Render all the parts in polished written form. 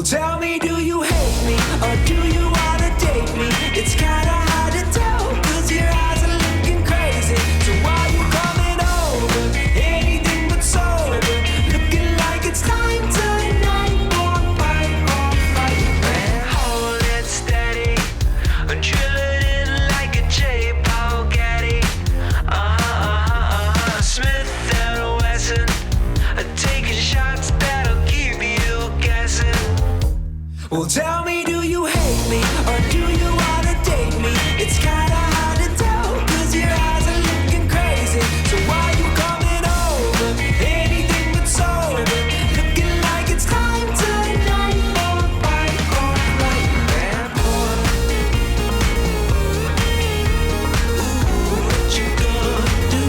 Well, tell me, do you hate me or do you wanna date me? It's kinda hard to tell, cause your eyes are looking crazy. So why you coming over? Anything but sober. Looking like it's time tonight for a fight or flight. Man, hold it steady. I'm drilling in like a J. Paul Getty. Smith and Wesson. Taking shots that'll keep you guessing. Well, tell me, do you hate me or do you wanna date me? It's kinda hard to tell, cause your eyes are looking crazy. So why you coming over? Anything but sober. Looking like it's time tonight for a fight or flight. Man, boy, ooh, what you gonna do?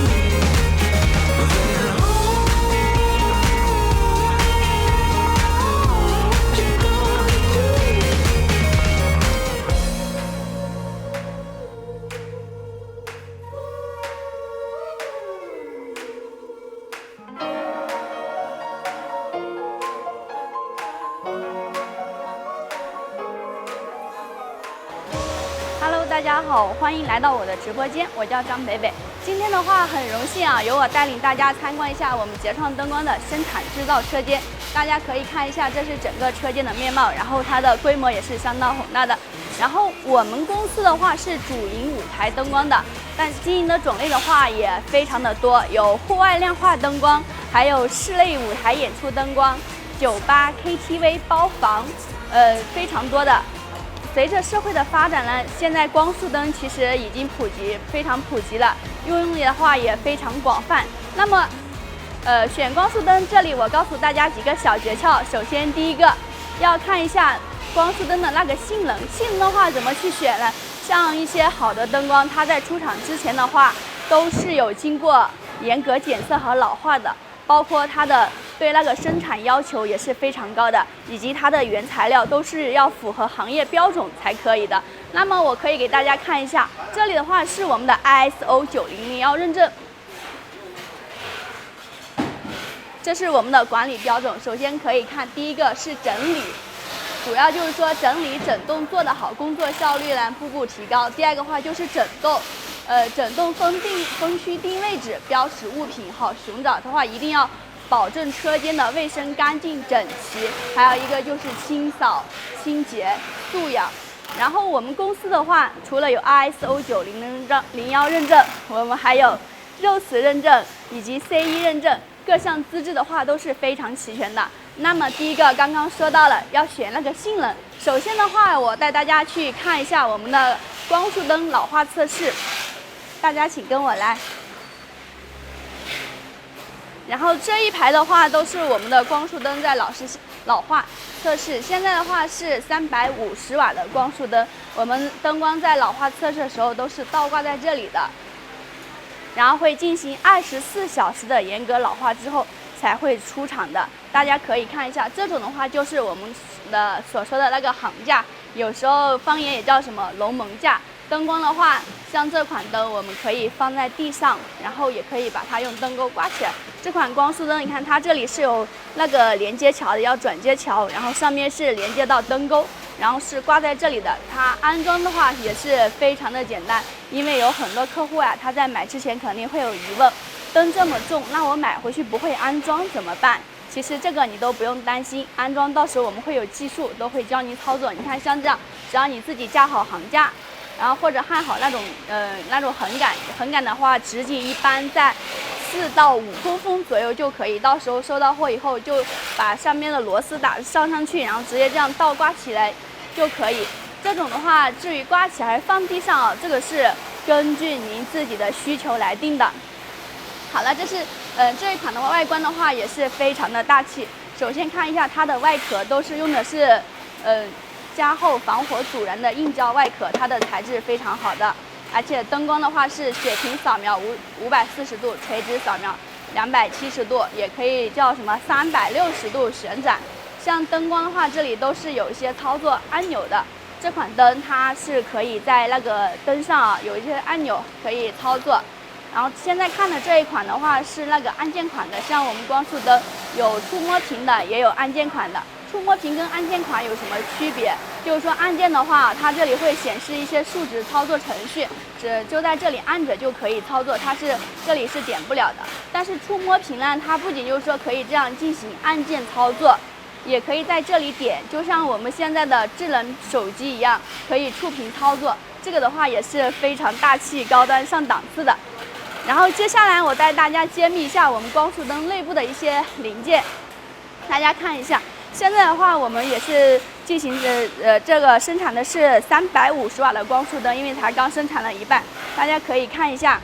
Hello， 大家好，欢迎来到我的直播间，我叫张北北。今天的话很荣幸啊，由我带领大家参观一下我们捷创灯光的生产制造车间。大家可以看一下，这是整个车间的面貌，然后它的规模也是相当宏大的。然后我们公司的话是主营舞台灯光的，但经营的种类的话也非常的多，有户外亮化灯光，还有室内舞台演出灯光、酒吧、KTV、包房，非常多的。随着社会的发展呢，现在光束灯其实已经非常普及了，用力的话也非常广泛。那么，选光束灯这里我告诉大家几个小诀窍。首先，第一个要看一下光束灯的那个性能。性能的话怎么去选呢？像一些好的灯光，它在出厂之前的话都是有经过严格检测和老化的，包括它的对那个生产要求也是非常高的，以及它的原材料都是要符合行业标准才可以的。那么我可以给大家看一下，这里的话是我们的 ISO 9001认证，这是我们的管理标准。首先可以看第一个是整理，主要就是说整理整栋做得好，工作效率呢步步提高。第二个话就是整栋。整栋分区定位置，标识物品好寻找的话，一定要保证车间的卫生干净整齐，还有一个就是清扫、清洁、素养。然后我们公司的话，除了有 ISO 9001认证，我们还有肉瓷认证以及 C1 认证，各项资质的话都是非常齐全的。那么第一个刚刚说到了，要选那个性能。首先的话，我带大家去看一下我们的光束灯老化测试。大家请跟我来，然后这一排的话都是我们的光束灯在老化测试。现在的话是350瓦的光束灯，我们灯光在老化测试的时候都是倒挂在这里的，然后会进行24小时的严格老化之后才会出厂的。大家可以看一下，这种的话就是我们的所说的那个行架，有时候方言也叫什么龙门架。灯光的话，像这款灯我们可以放在地上，然后也可以把它用灯钩挂起来。这款光束灯，你看它这里是有那个连接桥的，要转接桥，然后上面是连接到灯钩，然后是挂在这里的。它安装的话也是非常的简单，因为有很多客户啊，他在买之前肯定会有疑问，灯这么重，那我买回去不会安装怎么办？其实这个你都不用担心，安装到时候我们会有技术，都会教你操作。你看像这样，只要你自己架好行架。然后或者焊好那种横杆的话，直径一般在4到5公分左右就可以。到时候收到货以后，就把上面的螺丝上去，然后直接这样倒挂起来就可以。这种的话，至于挂起来放地上啊，这个是根据您自己的需求来定的。好了，这是这一款的外观的话也是非常的大气。首先看一下它的外壳，都是用的是加厚防火阻燃的硬胶外壳，它的材质非常好的，而且灯光的话是血平扫描540度，垂直扫描270度，也可以叫什么360度旋转。像灯光的话，这里都是有一些操作按钮的。这款灯它是可以在那个灯上啊有一些按钮可以操作。然后现在看的这一款的话是那个按键款的，像我们光束灯有触摸屏的，也有按键款的。触摸屏跟按键款有什么区别？就是说按键的话，它这里会显示一些数值操作程序，就在这里按着就可以操作，这里是点不了的。但是触摸屏呢，它不仅就是说可以这样进行按键操作，也可以在这里点，就像我们现在的智能手机一样，可以触屏操作。这个的话也是非常大气、高端、上档次的。然后接下来我带大家揭秘一下我们光束灯内部的一些零件，大家看一下。现在的话，我们也是进行这个生产的是350瓦的光束灯，因为才刚生产了一半，大家可以看一下。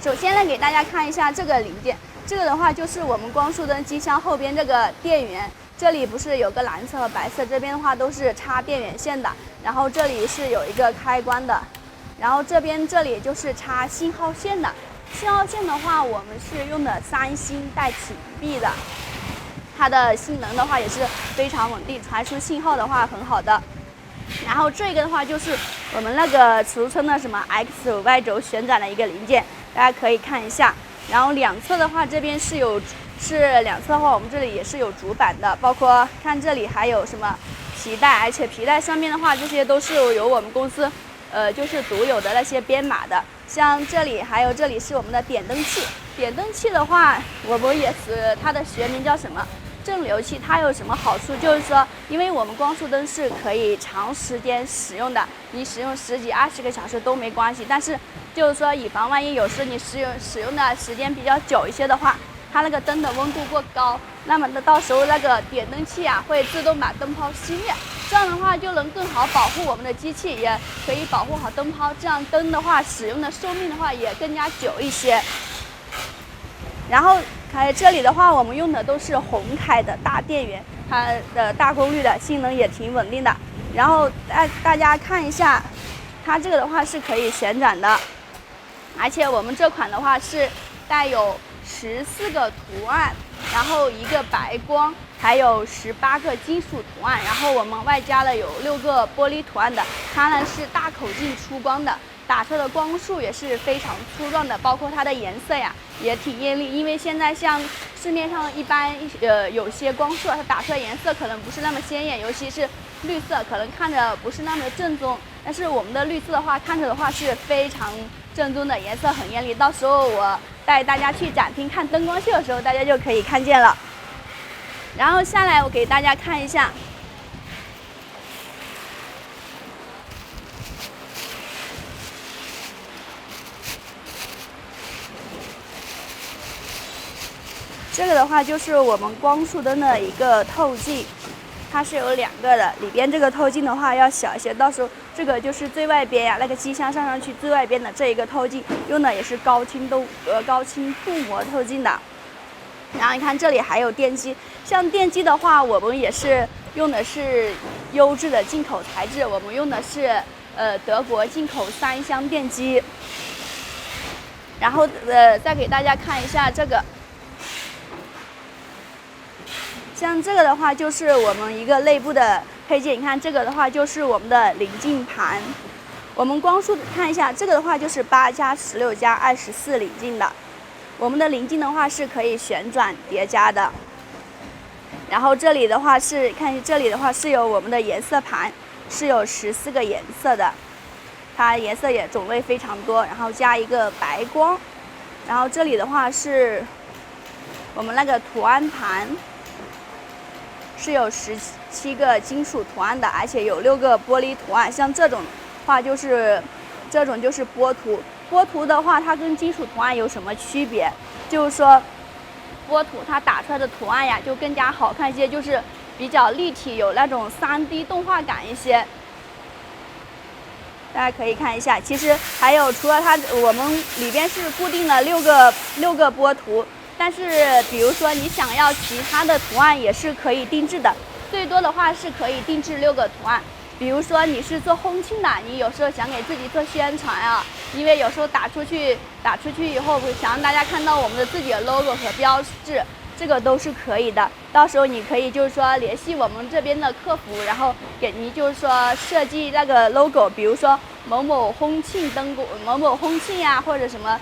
首先呢，给大家看一下这个零件，这个的话就是我们光束灯机箱后边这个电源，这里不是有个蓝色和白色，这边的话都是插电源线的，然后这里是有一个开关的，然后这里就是插信号线的。信号线的话，我们是用的3星带启闭的。它的性能的话也是非常稳定，传输信号的话很好的。然后这个的话就是我们那个俗称的什么 XY 轴旋转的一个零件，大家可以看一下。然后两侧的话，这边是两侧的话，我们这里也是有主板的，包括看这里还有什么皮带，而且皮带上面的话，这些都是由我们公司就是独有的那些编码的。像这里还有这里是我们的点灯器，点灯器的话，我们也是它的学名叫什么？正流器。它有什么好处？就是说，因为我们光束灯是可以长时间使用的，你使用10几、20个小时都没关系。但是就是说，以防万一有时你使用的时间比较久一些的话，它那个灯的温度过高，那么到时候那个点灯器啊会自动把灯泡熄灭，这样的话就能更好保护我们的机器，也可以保护好灯泡，这样灯的话使用的寿命的话也更加久一些。然后这里的话，我们用的都是宏凯的大电源，它的大功率的性能也挺稳定的。然后大家看一下，它这个的话是可以旋转的，而且我们这款的话是带有14个图案，然后一个白光，还有18个金属图案，然后我们外加了有6个玻璃图案的，它呢是大口径出光的。打出的光束也是非常粗壮的，包括它的颜色呀也挺艳丽。因为现在像市面上一般有些光束，它打出来颜色可能不是那么鲜艳，尤其是绿色，可能看着不是那么正宗。但是我们的绿色的话，看着的话是非常正宗的，颜色很艳丽。到时候我带大家去展厅看灯光秀的时候，大家就可以看见了。然后下来我给大家看一下。这个的话就是我们光束灯的一个透镜，它是有2个的，里边这个透镜的话要小一些，到时候这个就是最外边呀，那个机箱上去最外边的这一个透镜，用的也是高清镀膜透镜的。然后你看这里还有电机，像电机的话，我们也是用的是优质的进口材质，我们用的是德国进口3箱电机。然后再给大家看一下这个。像这个的话，就是我们一个内部的配件。你看这个的话，就是我们的临近盘。我们光束看一下，这个的话就是8+16+24临近的。我们的临近的话是可以旋转叠加的。然后这里的话是看这里的话是有我们的颜色盘，是有14个颜色的，它颜色也种类非常多。然后加一个白光。然后这里的话是我们那个图案盘。是有17个金属图案的，而且有6个玻璃图案。像这种话就是波图。波图的话，它跟金属图案有什么区别？就是说，波图它打出来的图案呀，就更加好看一些，就是比较立体，有那种3D 动画感一些。大家可以看一下，其实还有除了它，我们里边是固定了6个波图。但是，比如说你想要其他的图案也是可以定制的，最多的话是可以定制6个图案。比如说你是做烘庆的，你有时候想给自己做宣传啊，因为有时候打出去以后，想让大家看到我们的自己的 logo 和标志，这个都是可以的。到时候你可以就是说联系我们这边的客服，然后给您就是说设计那个 logo， 比如说某某烘庆灯光、某某烘庆呀，或者什么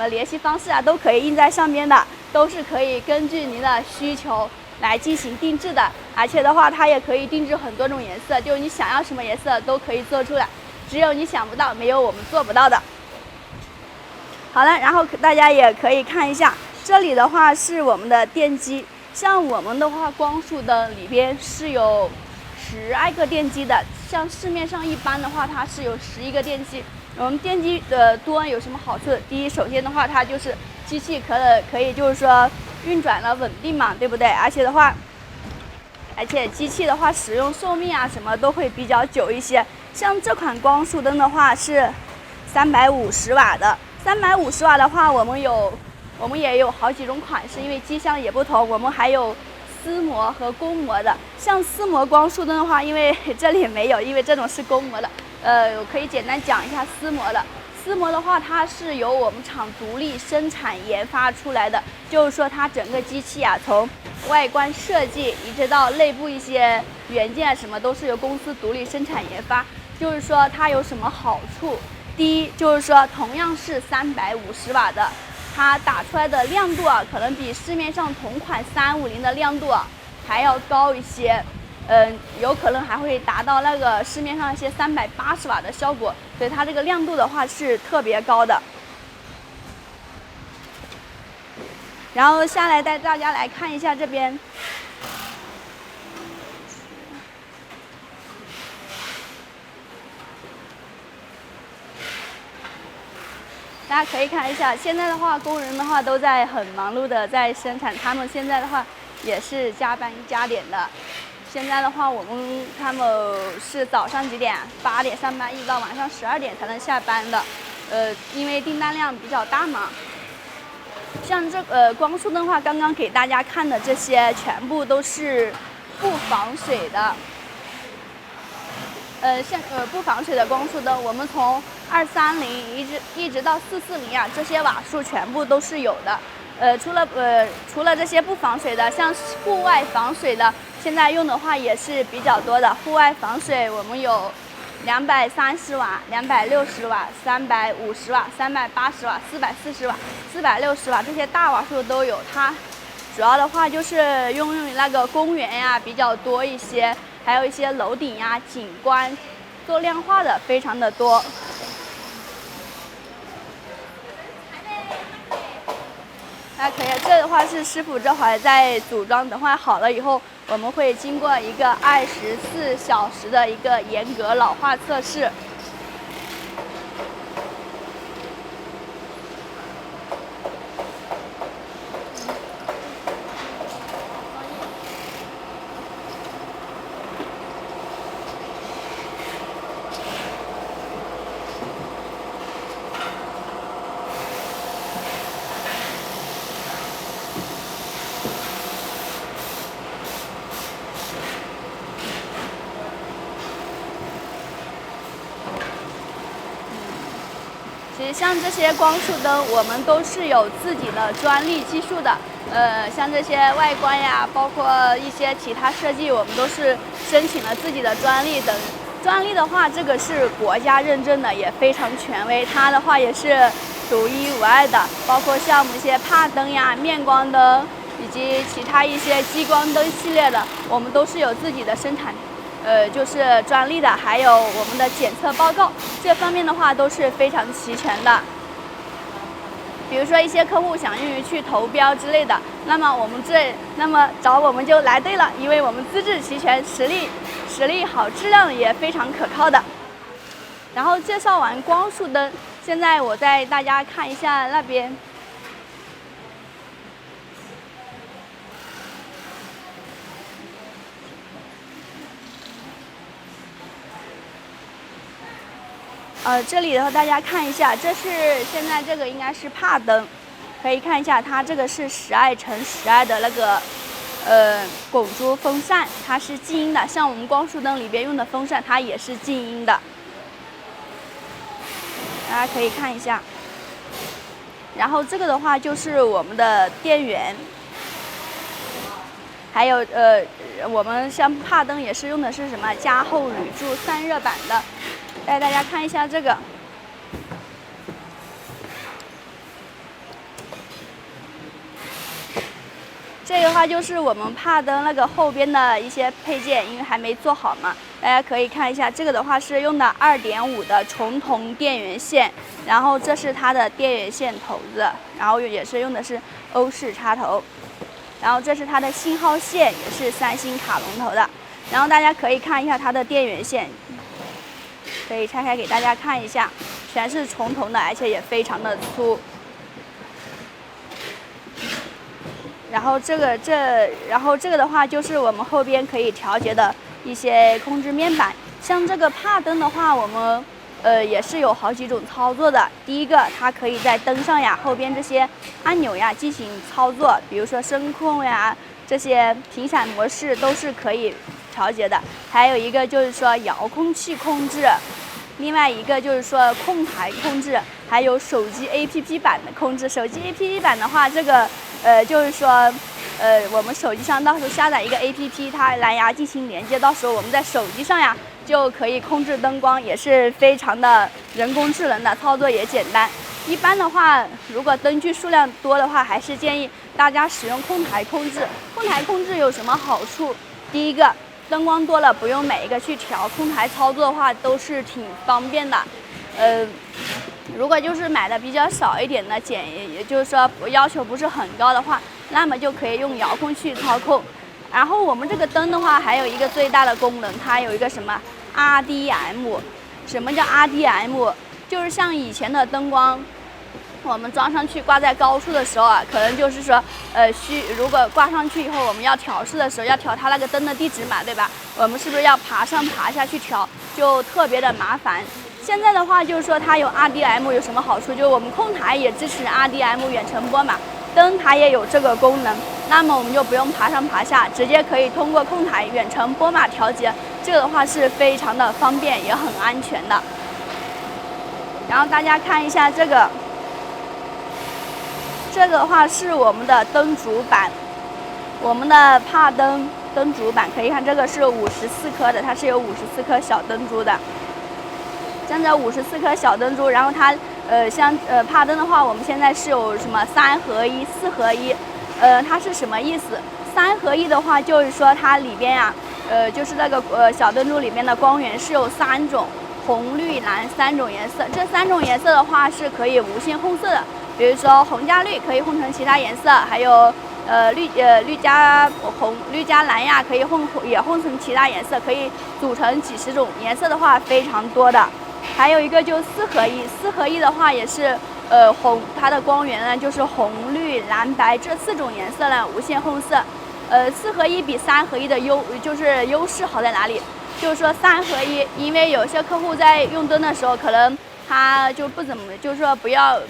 联系方式啊，都可以印在上面的，都是可以根据您的需求来进行定制的，而且的话，它也可以定制很多种颜色，就你想要什么颜色都可以做出来，只有你想不到，没有我们做不到的。好了，然后大家也可以看一下，这里的话是我们的电机，像我们的话，光束灯里边是有12个电机的，像市面上一般的话，它是有11个电机。我们电机的多有什么好处？第一，首先的话，它就是机器可以就是说运转的稳定嘛，对不对？而且机器的话，使用寿命啊什么都会比较久一些。像这款光束灯的话是350瓦的，350瓦的话，我们也有好几种款式，因为机箱也不同，我们还有丝膜和公膜的。像丝膜光束灯的话，因为这里没有，因为这种是公膜的。我可以简单讲一下丝膜的。丝膜的话，它是由我们厂独立生产研发出来的，就是说它整个机器啊，从外观设计一直到内部一些元件什么，都是由公司独立生产研发。就是说它有什么好处？第一，就是说同样是350瓦的，它打出来的亮度啊，可能比市面上同款350的亮度啊还要高一些。有可能还会达到那个市面上一些380瓦的效果，所以它这个亮度的话是特别高的。然后下来带大家来看一下这边，大家可以看一下，现在的话，工人的话都在很忙碌的在生产，他们现在的话也是加班加点的。现在的话，他们是早上几点？8点上班，一直到晚上12点才能下班的。因为订单量比较大嘛。像光束灯的话，刚刚给大家看的这些全部都是不防水的。不防水的光束灯，我们从230一直到440啊，这些瓦数全部都是有的。除了这些不防水的，像户外防水的，现在用的话也是比较多的。户外防水我们有230瓦、260瓦、350瓦、380瓦、440瓦、460瓦，这些大瓦数都有。它主要的话就是用于那个公园呀比较多一些，还有一些楼顶呀、景观做亮化的非常的多。那可以，这的话是师傅这会儿在组装，等会好了以后，我们会经过一个24小时的一个严格老化测试。其实像这些光束灯，我们都是有自己的专利技术的。像这些外观呀，包括一些其他设计，我们都是申请了自己的专利等。专利的话，这个是国家认证的，也非常权威。它的话也是独一无二的，包括像我们一些帕灯呀、面光灯以及其他一些激光灯系列的，我们都是有自己的生产。就是专利的，还有我们的检测报告，这方面的话都是非常齐全的。比如说一些客户想用于去投标之类的，那么找我们就来对了，因为我们资质齐全，实力好，质量也非常可靠的。然后介绍完光束灯，现在我带大家看一下那边。这里的话大家看一下，现在这个应该是帕灯，可以看一下它这个是12×12的那个汞珠风扇，它是静音的，像我们光束灯里边用的风扇，它也是静音的，大家可以看一下。然后这个的话就是我们的电源，还有我们像帕灯也是用的是什么加厚铝铸散热板的。带大家看一下这个，这个的话就是我们帕灯那个后边的一些配件，因为还没做好嘛，大家可以看一下。这个的话是用的2.5的重铜电源线，然后这是它的电源线头子，然后也是用的是欧式插头，然后这是它的信号线，也是3星卡龙头的。然后大家可以看一下它的电源线，可以拆开给大家看一下，全是重铜的，而且也非常的粗。然后这个的话就是我们后边可以调节的一些控制面板。像这个帕灯的话，我们也是有好几种操作的。第一个，它可以在灯上呀后边这些按钮呀进行操作，比如说声控呀，这些频闪模式都是可以调节的。还有一个就是说遥控器控制，另外一个就是说控台控制，还有手机 APP 版的控制。手机 APP 版的话，这个就是说我们手机上到时候下载一个 APP， 它蓝牙进行连接，到时候我们在手机上呀就可以控制灯光，也是非常的人工智能的，操作也简单。一般的话，如果灯具数量多的话，还是建议大家使用控台控制。控台控制有什么好处？第一个，灯光多了不用每一个去调，控台操作的话都是挺方便的。如果就是买的比较少一点的，也就是说要求不是很高的话，那么就可以用遥控器操控。然后我们这个灯的话，还有一个最大的功能，它有一个什么 RDM。什么叫 RDM？ 就是像以前的灯光，我们装上去挂在高处的时候啊，可能就是说如果挂上去以后，我们要调试的时候要调它那个灯的地址码，对吧？我们是不是要爬上爬下去调，就特别的麻烦。现在的话就是说它有 RDM 有什么好处？就是我们控台也支持 RDM 远程拨码，灯台也有这个功能，那么我们就不用爬上爬下，直接可以通过控台远程拨码调节。这个的话是非常的方便，也很安全的。然后大家看一下这个的话是我们的灯主板，我们的帕灯灯主板可以看，这个是54颗的，它是有54颗小灯珠的。真的54颗小灯珠，然后它像帕灯的话，我们现在是有什么3合1、4合1，它是什么意思？3合1的话，就是说它里边呀，就是那个小灯珠里面的光源是有3种，红、绿、蓝3种颜色。这3种颜色的话是可以无限混色的，比如说红加绿可以混成其他颜色，还有绿加红、绿加蓝呀，可以也混成其他颜色，可以组成几十种颜色的话非常多的。还有一个就4合1，4合1的话也是它的光源呢就是红、绿、蓝、白这4种颜色呢无限混色。4合1比3合1的优势好在哪里？就是说3合1，因为有些客户在用灯的时候可能他就不怎么，就是说不要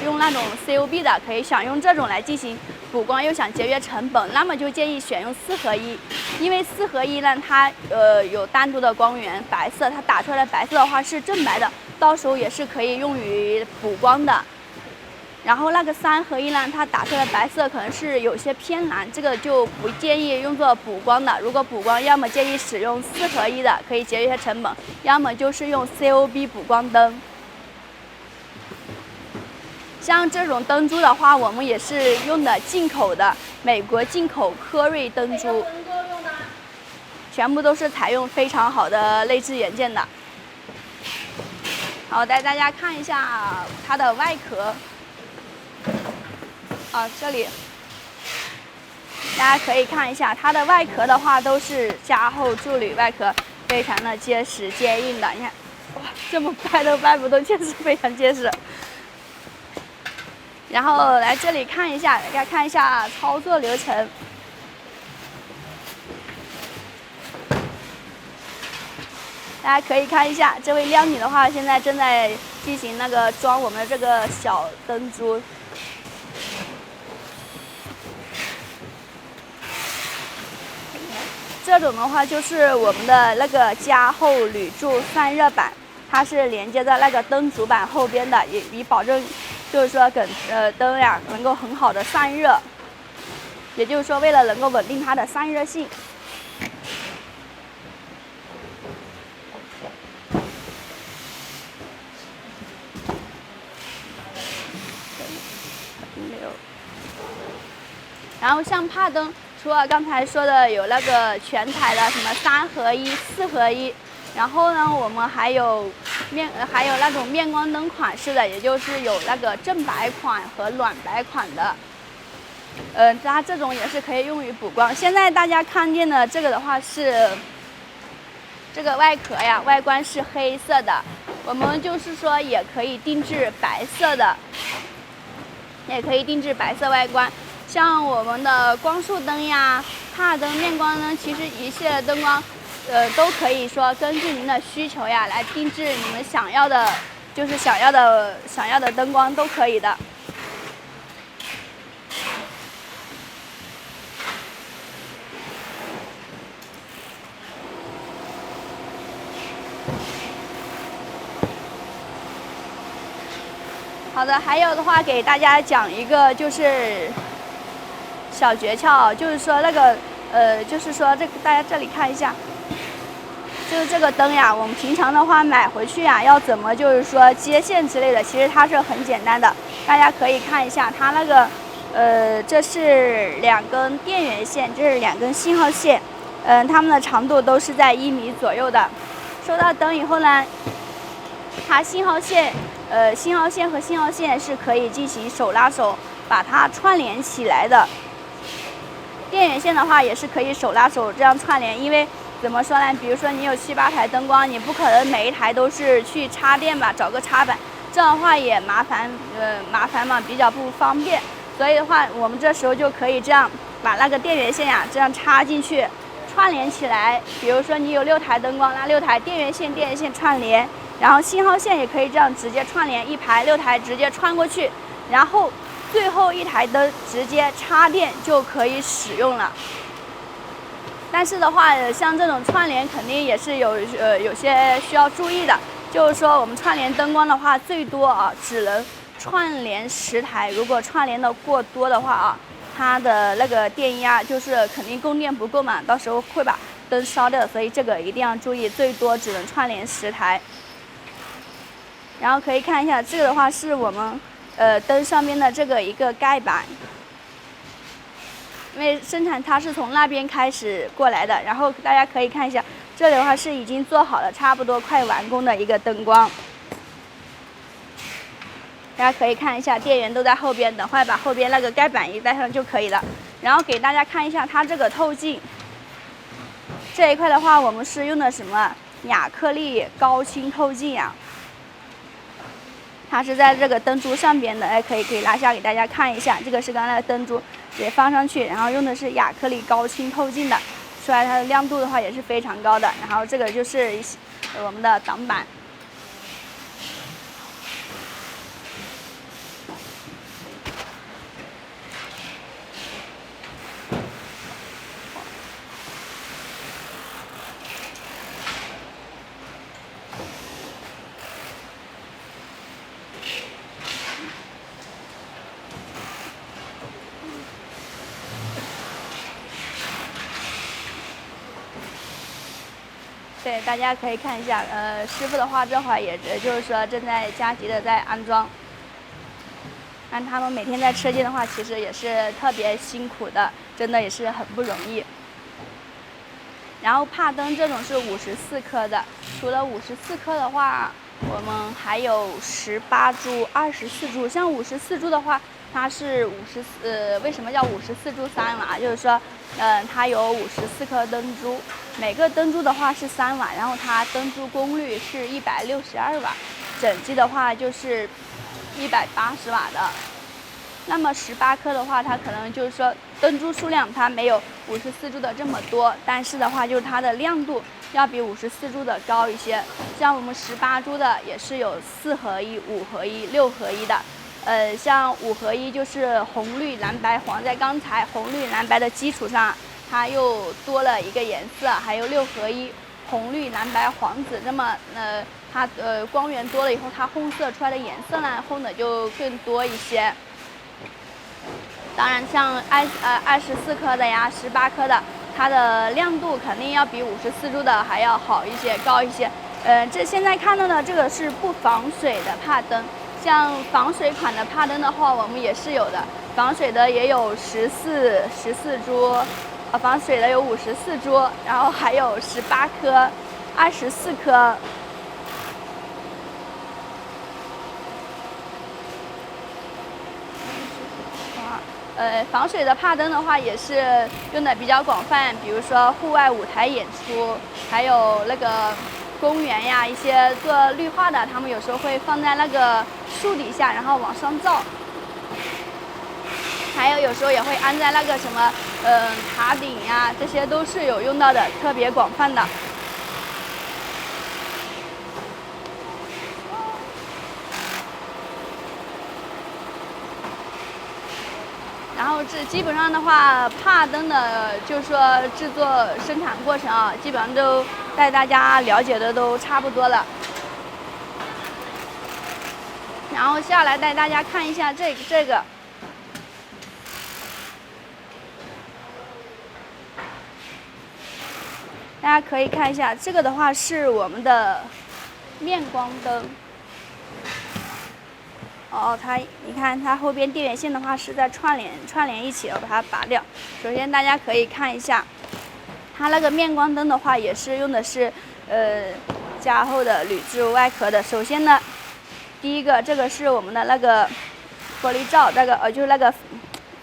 用那种 COB 的，可以想用这种来进行补光，又想节约成本，那么就建议选用4合1，因为4合1呢，它有单独的光源，白色，它打出来的白色的话是正白的，到时候也是可以用于补光的。然后那个3合1呢，它打出来的白色可能是有些偏蓝，这个就不建议用作补光的。如果补光，要么建议使用4合1的，可以节约成本，要么就是用 COB 补光灯。像这种灯珠的话，我们也是用的进口的，美国进口科瑞灯珠，全部都是采用非常好的内置元件的。好，带大家看一下它的外壳。这里大家可以看一下它的外壳的话，都是加厚铸铝外壳，非常的结实坚硬的。你看，哇，这么掰都掰不动，确实非常结实。然后来这里看一下，大家看一下操作流程。大家可以看一下，这位靓女的话，现在正在进行那个装我们的这个小灯珠。这种的话就是我们的那个加厚铝铸散热板，它是连接在那个灯主板后边的，以保证就是说灯呀能够很好的散热，也就是说为了能够稳定它的散热性。然后像帕灯，除了刚才说的有那个全彩的什么3合1、4合1，然后呢，我们还有那种面光灯款式的，也就是有那个正白款和暖白款的。它这种也是可以用于补光。现在大家看见的这个的话是这个外壳呀，外观是黑色的，我们就是说也可以定制白色的，也可以定制白色外观。像我们的光束灯呀、帕灯、面光灯，其实一系列灯光，都可以说根据您的需求呀来定制你们想要的，就是想要的灯光都可以的。好的，还有的话给大家讲一个就是小诀窍，就是说那个就是说大家这里看一下，就是这个灯呀，我们平常的话买回去呀，要怎么就是说接线之类的，其实它是很简单的。大家可以看一下它那个这是2根电源线，这是2根信号线，它们的长度都是在1米左右的。收到灯以后呢，它信号线和信号线是可以进行手拉手把它串联起来的。电源线的话也是可以手拉手这样串联，因为怎么说呢？比如说你有7、8台灯光，你不可能每一台都是去插电吧，找个插板，这样的话也麻烦嘛，比较不方便。所以的话，我们这时候就可以这样把那个电源线呀这样插进去，串联起来。比如说你有6台灯光，那6台电源线串联。然后信号线也可以这样直接串联，一排6台直接穿过去，然后最后1台灯直接插电就可以使用了。但是的话，像这种串联肯定也是有些需要注意的，就是说我们串联灯光的话，最多啊只能串联10台，如果串联的过多的话啊，它的那个电压就是肯定供电不够嘛，到时候会把灯烧掉，所以这个一定要注意，最多只能串联10台。然后可以看一下，这个的话是我们灯上面的这个一个盖板，因为生产它是从那边开始过来的。然后大家可以看一下，这里的话是已经做好了，差不多快完工的一个灯光。大家可以看一下，电源都在后边，等会把后边那个盖板一带上就可以了。然后给大家看一下它这个透镜，这一块的话，我们是用的什么亚克力高清透镜呀？它是在这个灯珠上边的，可以拉下给大家看一下，这个是刚才的灯珠，直接放上去，然后用的是亚克力高清透镜的，出来它的亮度的话也是非常高的。然后这个就是我们的挡板。对，大家可以看一下，师傅的话这会儿也就是说正在加急的在安装。按他们每天在车间的话，其实也是特别辛苦的，真的也是很不容易。然后帕灯这种是54颗的，除了54颗的话，我们还有18株、24株。像54株的话，它是为什么叫54株3瓦？就是说，它有54颗灯珠，每个灯珠的话是3瓦，然后它灯珠功率是162瓦，整机的话就是180瓦的。那么18颗的话，它可能就是说灯珠数量它没有54株的这么多，但是的话就是它的亮度要比54株的高一些。像我们18株的也是有4合1、5合1、6合1的。像5合1就是红绿蓝白黄，在刚才红绿蓝白的基础上，它又多了一个颜色，还有6合1红绿蓝白黄紫。那么它光源多了以后，它烘色出来的颜色呢，烘的就更多一些。当然，像24颗的呀、18颗的，它的亮度肯定要比54株的还要好一些、高一些。这现在看到的这个是不防水的帕灯，像防水款的帕灯的话，我们也是有的，防水的也有14株，防水的有54株，然后还有18颗、24颗。防水的帕灯的话也是用的比较广泛，比如说户外舞台演出，还有那个公园呀，一些做绿化的，他们有时候会放在那个树底下，然后往上照。还有时候也会安在那个什么塔顶呀，这些都是有用到的，特别广泛的。然后这基本上的话，帕灯的就是说制作生产过程啊，基本上都带大家了解的都差不多了。然后下来带大家看一下这个，大家可以看一下，这个的话是我们的面光灯。你看它后边电源线的话是在串联一起，我把它拔掉。首先大家可以看一下，它那个面光灯的话也是用的是加厚的铝制外壳的。首先呢，第一个这个是我们的那个玻璃罩，那个就是那个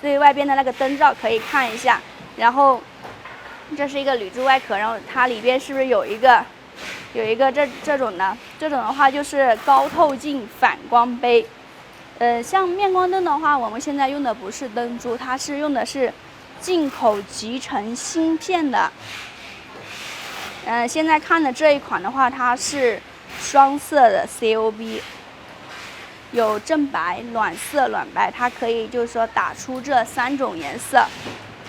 最外边的那个灯罩，可以看一下。然后这是一个铝制外壳，然后它里边是不是有一个这种的？这种的话就是高透镜反光杯。像面光灯的话，我们现在用的不是灯珠，它是用的是进口集成芯片的。现在看的这一款的话，它是双色的 COB， 有正白、暖色、暖白，它可以就是说打出这3种颜色。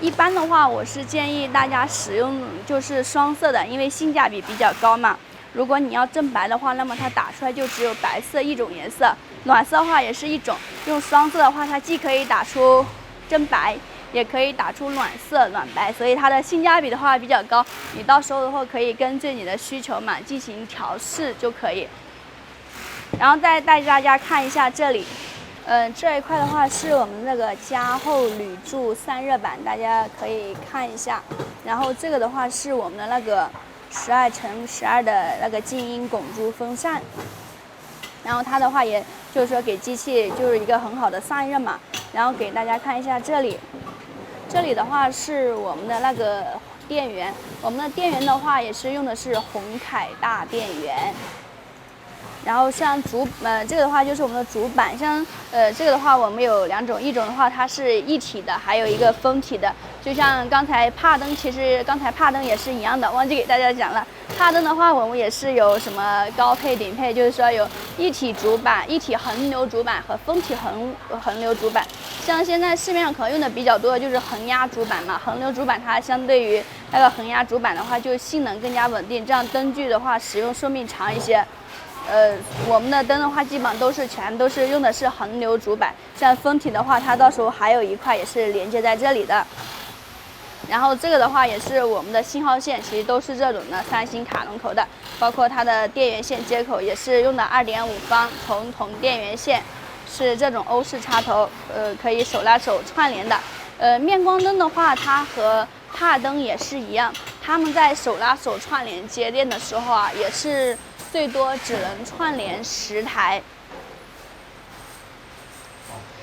一般的话，我是建议大家使用就是双色的，因为性价比比较高嘛。如果你要正白的话，那么它打出来就只有白色一种颜色，暖色的话也是一种。用双色的话，它既可以打出正白，也可以打出暖色、暖白，所以它的性价比的话比较高。你到时候的话可以根据你的需求嘛进行调试就可以。然后再带大家看一下这里，这一块的话是我们那个加厚铝铸散热板，大家可以看一下。然后这个的话是我们的那个12×12的那个静音拱珠风扇，然后它的话也就是说给机器就是一个很好的散热嘛。然后给大家看一下这里的话是我们的那个电源，我们的电源的话也是用的是宏凯大电源。然后像这个的话就是我们的主板，像这个的话我们有2种，一种的话它是一体的，还有一个分体的。就像刚才帕灯，其实刚才帕灯也是一样的，忘记给大家讲了。帕灯的话我们也是有什么高配、顶配，就是说有一体主板、一体横流主板和分体横流主板。像现在市面上可能用的比较多的就是横压主板嘛，横流主板它相对于那个横压主板的话，就性能更加稳定，这样灯具的话使用寿命长一些。我们的灯的话，基本上全都是用的是横流主板，像分体的话，它到时候还有一块也是连接在这里的。然后这个的话也是我们的信号线，其实都是这种的3星卡龙头的，包括它的电源线接口也是用的2.5方铜电源线，是这种欧式插头，可以手拉手串联的。面光灯的话，它和帕灯也是一样，它们在手拉手串联接电的时候啊，也是最多只能串联10台。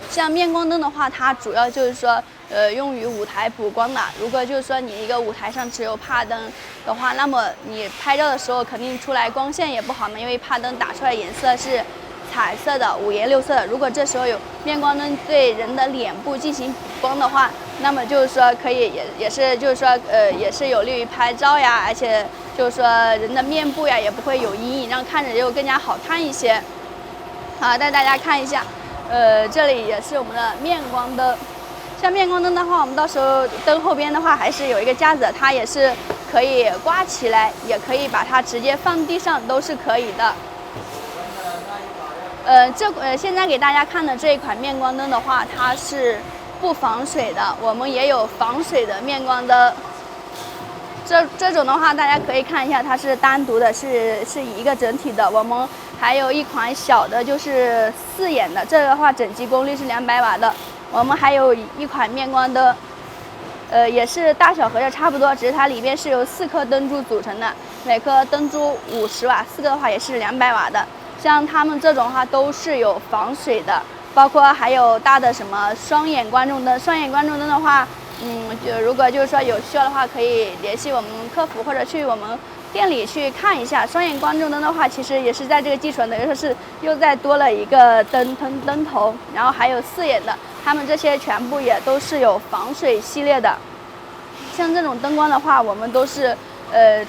像面光灯的话，它主要就是说，用于舞台补光的。如果就是说你一个舞台上只有帕灯的话，那么你拍照的时候肯定出来光线也不好嘛，因为帕灯打出来颜色是彩色的，5颜6色的。如果这时候有面光灯对人的脸部进行补光的话，那么就是说可以也是就是说也是有利于拍照呀，而且就是说人的面部呀也不会有阴影，让看着又更加好看一些。好，带大家看一下，这里也是我们的面光灯。像面光灯的话，我们到时候灯后边的话还是有一个架子，它也是可以挂起来，也可以把它直接放地上，都是可以的。现在给大家看的这一款面光灯的话，它是不防水的，我们也有防水的面光灯。这种的话，大家可以看一下，它是单独的，是一个整体的。我们还有一款小的，就是4眼的，这个的话整机功率是200瓦的。我们还有一款面光灯，也是大小和这差不多，只是它里面是由4颗灯珠组成的，每颗灯珠50瓦，4个的话也是200瓦的。像它们这种的话都是有防水的，包括还有大的什么双眼观众灯。双眼观众灯的话，就如果就是说有需要的话，可以联系我们客服或者去我们店里去看一下。双眼观众灯的话，其实也是在这个基础上，等于说是又再多了一个灯头，然后还有4眼的，它们这些全部也都是有防水系列的。像这种灯光的话，我们都是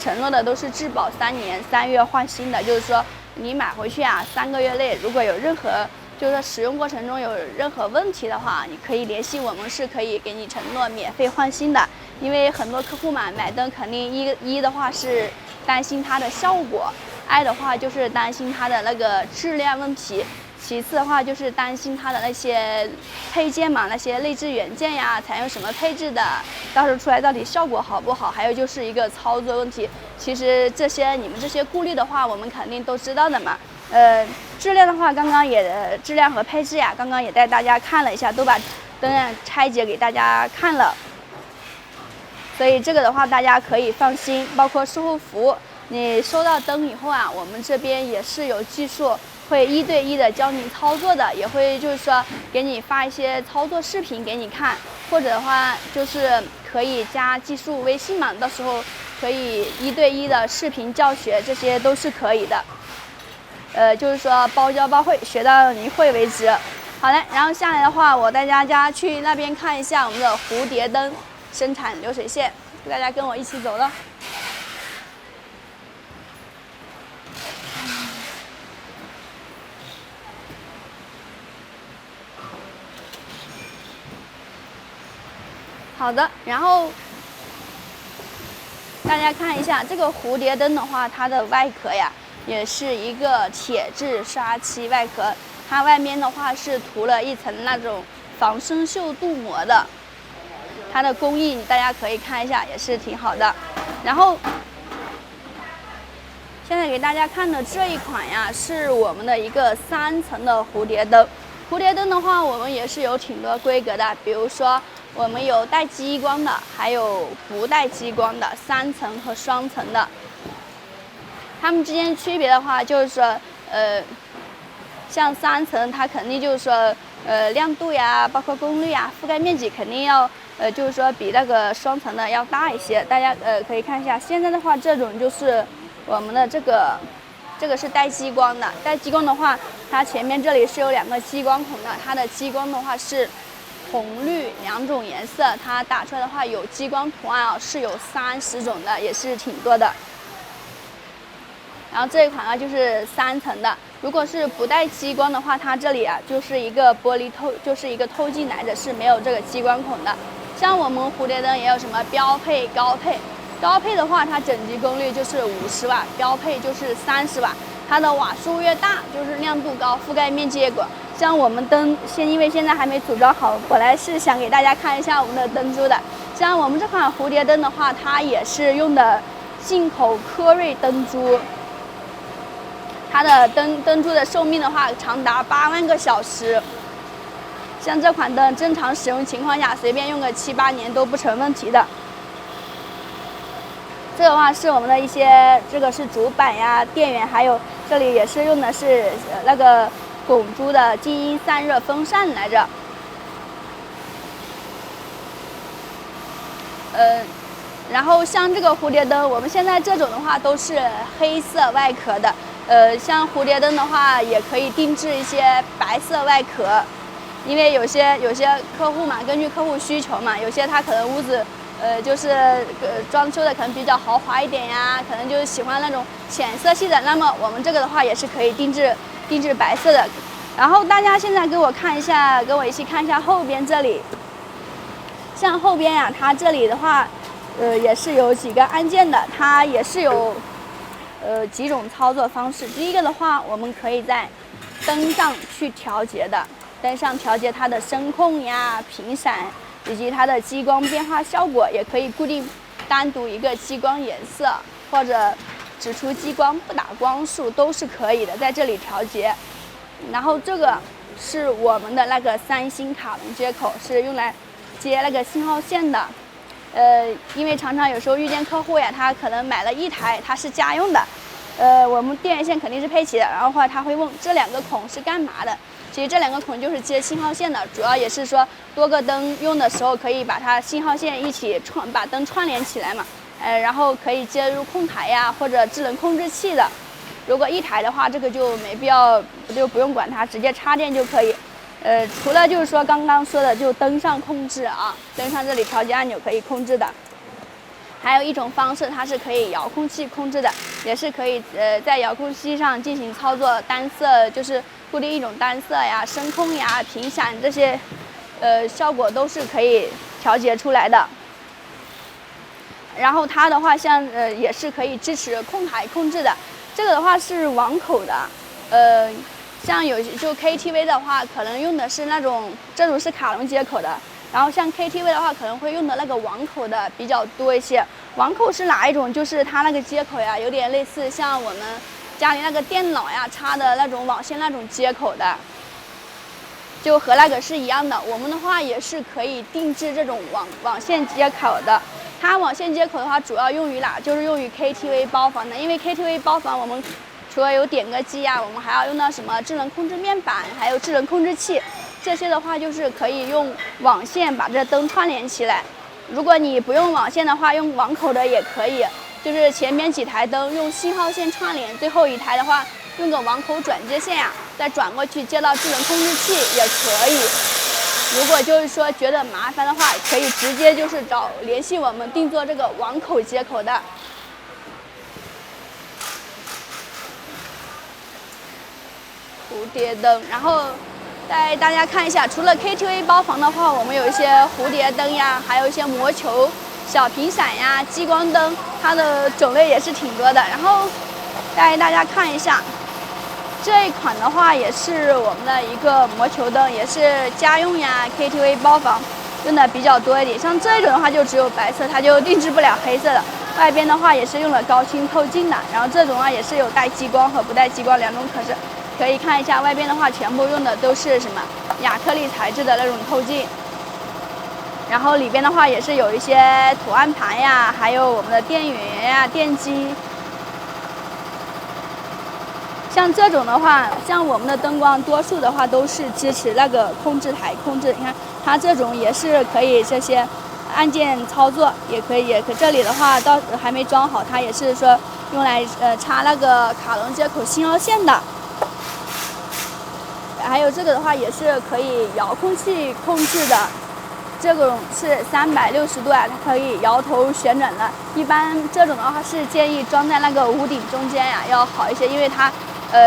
承诺的都是质保3年3月换新的，就是说你买回去啊，3个月内如果有任何就是说使用过程中有任何问题的话，你可以联系我们，是可以给你承诺免费换新的。因为很多客户嘛，买灯肯定一的话是担心它的效果，2的话就是担心它的那个质量问题，其次的话就是担心它的那些配件嘛，那些内置元件呀，采用什么配置的，到时候出来到底效果好不好，还有就是一个操作问题。其实你们这些顾虑的话，我们肯定都知道的嘛。质量的话，刚刚也质量和配置呀，刚刚也带大家看了一下，都把灯拆解给大家看了。所以这个的话，大家可以放心。包括售后服务，你收到灯以后啊，我们这边也是有技术会1对1的教你操作的，也会就是说给你发一些操作视频给你看，或者的话就是可以加技术微信嘛，到时候可以1对1的视频教学，这些都是可以的。就是说包教包会，学到你会为止。好嘞，然后下来的话，我带大家去那边看一下我们的蝴蝶灯生产流水线，大家跟我一起走了。好的，然后大家看一下这个蝴蝶灯的话，它的外壳呀，也是一个铁质刷漆外壳，它外面的话是涂了一层那种防生锈镀膜的，它的工艺大家可以看一下，也是挺好的。然后现在给大家看的这一款呀，是我们的一个3层的蝴蝶灯。蝴蝶灯的话，我们也是有挺多规格的，比如说我们有带激光的，还有不带激光的，3层和双层的。它们之间区别的话，就是说，像3层，它肯定就是说，亮度呀，包括功率呀，覆盖面积肯定要，就是说比那个双层的要大一些。大家可以看一下，现在的话，这种就是我们的这个是带激光的。带激光的话，它前面这里是有2个激光孔的，它的激光的话是红绿2种颜色，它打出来的话有激光图案啊，是有30种的，也是挺多的。然后这一款啊就是3层的，如果是不带激光的话，它这里啊就是一个玻璃透，就是一个透进来的，是没有这个激光孔的。像我们蝴蝶灯也有什么标配、高配，高配的话它整机功率就是50瓦，标配就是30瓦，它的瓦数越大，就是亮度高，覆盖面积越广。像我们灯因为现在还没组装好，本来是想给大家看一下我们的灯珠的。像我们这款蝴蝶灯的话，它也是用的进口科瑞灯珠。它的灯珠的寿命的话，长达8万个小时。像这款灯正常使用情况下，随便用个7、8年都不成问题的。这个的话是我们的一些，这个是主板呀、电源，还有这里也是用的是那个汞珠的静音散热风扇来着。然后像这个蝴蝶灯，我们现在这种的话都是黑色外壳的。像蝴蝶灯的话，也可以定制一些白色外壳，因为有些客户嘛，根据客户需求嘛，有些他可能屋子就是装修的可能比较豪华一点呀，可能就是喜欢那种浅色系的，那么我们这个的话也是可以定制白色的。然后大家现在跟我一起看一下后边这里，像后边呀，它这里的话，也是有几个按键的，它也是有几种操作方式。第一个的话，我们可以在灯上去调节的，灯上调节它的声控呀、频闪以及它的激光变化效果，也可以固定单独一个激光颜色，或者只出激光不打光束都是可以的，在这里调节。然后这个是我们的那个3星卡龙接口，是用来接那个信号线的。因为常常有时候遇见客户呀，他可能买了一台，他是家用的，我们电源线肯定是配齐的，然后他会问这2个孔是干嘛的？其实这2个孔就是接信号线的，主要也是说多个灯用的时候可以把它信号线一起把灯串联起来嘛，然后可以接入控台呀或者智能控制器的。如果一台的话，这个就没必要，就不用管它，直接插电就可以。除了就是说刚刚说的就灯上控制啊，灯上这里调节按钮可以控制的。还有一种方式，它是可以遥控器控制的，也是可以在遥控器上进行操作，单色就是固定一种单色呀、声控呀、频闪这些，效果都是可以调节出来的。然后它的话像也是可以支持控台控制的，这个的话是网口的，像有就 KTV 的话，可能用的是那种这种是卡龙接口的。然后像 KTV 的话，可能会用的那个网口的比较多一些。网口是哪一种？就是它那个接口呀，有点类似像我们家里那个电脑呀插的那种网线那种接口的，就和那个是一样的。我们的话也是可以定制这种网线接口的。它网线接口的话，主要用于哪？就是用于 KTV 包房的，因为 KTV 包房我们除了有点歌机呀，我们还要用到什么智能控制面板，还有智能控制器。这些的话就是可以用网线把这灯串联起来。如果你不用网线的话，用网口的也可以，就是前面几台灯用信号线串联，最后一台的话用个网口转接线呀，再转过去接到智能控制器也可以。如果就是说觉得麻烦的话，可以直接就是联系我们定做这个网口接口的。蝴蝶灯，然后带大家看一下，除了 KTV 包房的话，我们有一些蝴蝶灯呀，还有一些魔球、小频闪呀、激光灯，它的种类也是挺多的。然后带大家看一下，这一款的话也是我们的一个魔球灯，也是家用呀、KTV 包房用的比较多一点。像这种的话就只有白色，它就定制不了黑色的。外边的话也是用了高清透镜的，然后这种啊也是有带激光和不带激光2种可是。可以看一下外边的话，全部用的都是什么亚克力材质的那种透镜，然后里边的话也是有一些图案盘呀，还有我们的电源呀、电机。像这种的话，像我们的灯光多数的话都是支持那个控制台控制，你看它这种也是可以这些按键操作，也可以。这里的话到还没装好，它也是说用来插那个卡龙接口信号线的。还有这个的话也是可以遥控器控制的，这种是360度啊，它可以摇头旋转的。一般这种的话是建议装在那个屋顶中间呀，要好一些，因为它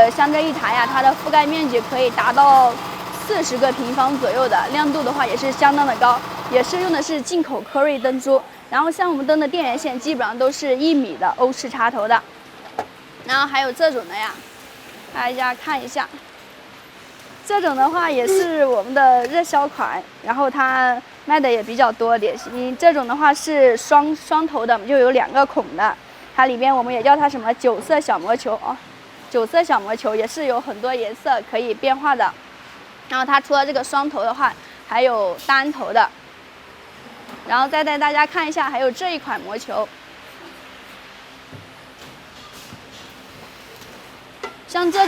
像这一台呀，它的覆盖面积可以达到40个平方左右的，亮度的话也是相当的高，也是用的是进口科瑞灯珠。然后像我们灯的电源线基本上都是1米的欧式插头的。然后还有这种的呀，大家看一下。这种的话也是我们的热销款，然后它卖的也比较多点。这种的话是双头的，就有2个孔的。它里边我们也叫它什么9色小魔球哦，9色小魔球也是有很多颜色可以变化的。然后它除了这个双头的话，还有单头的。然后再带大家看一下，还有这一款魔球。像这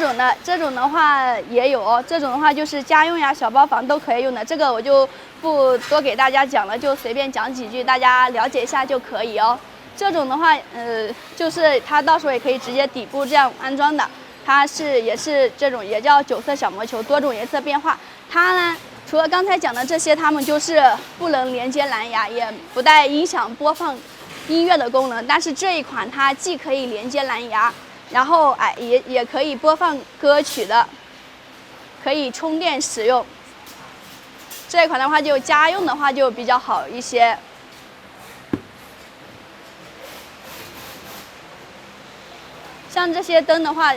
种的话也有哦，这种的话就是家用呀、小包房都可以用的。这个我就不多给大家讲了，就随便讲几句，大家了解一下就可以哦。这种的话，就是它到时候也可以直接底部这样安装的。它也是这种，也叫9色小魔球，多种颜色变化。它呢，除了刚才讲的这些，它们就是不能连接蓝牙，也不带音响播放音乐的功能。但是这一款它既可以连接蓝牙。然后也可以播放歌曲的，可以充电使用。这一款的话就家用的话就比较好一些。像这些灯的话，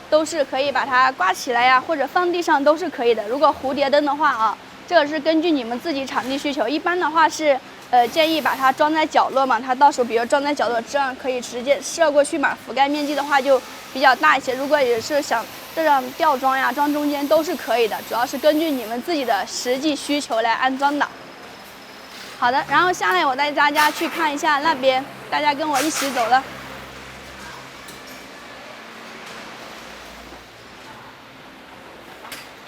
都是可以把它挂起来呀，或者放地上都是可以的。如果蝴蝶灯的话啊，这个是根据你们自己场地需求，一般的话是建议把它装在角落嘛，它到时候比如装在角落，这样可以直接射过去嘛，覆盖面积的话就比较大一些。如果也是想这样吊装呀，装中间都是可以的，主要是根据你们自己的实际需求来安装的。好的，然后下来我带大家去看一下那边，大家跟我一起走了。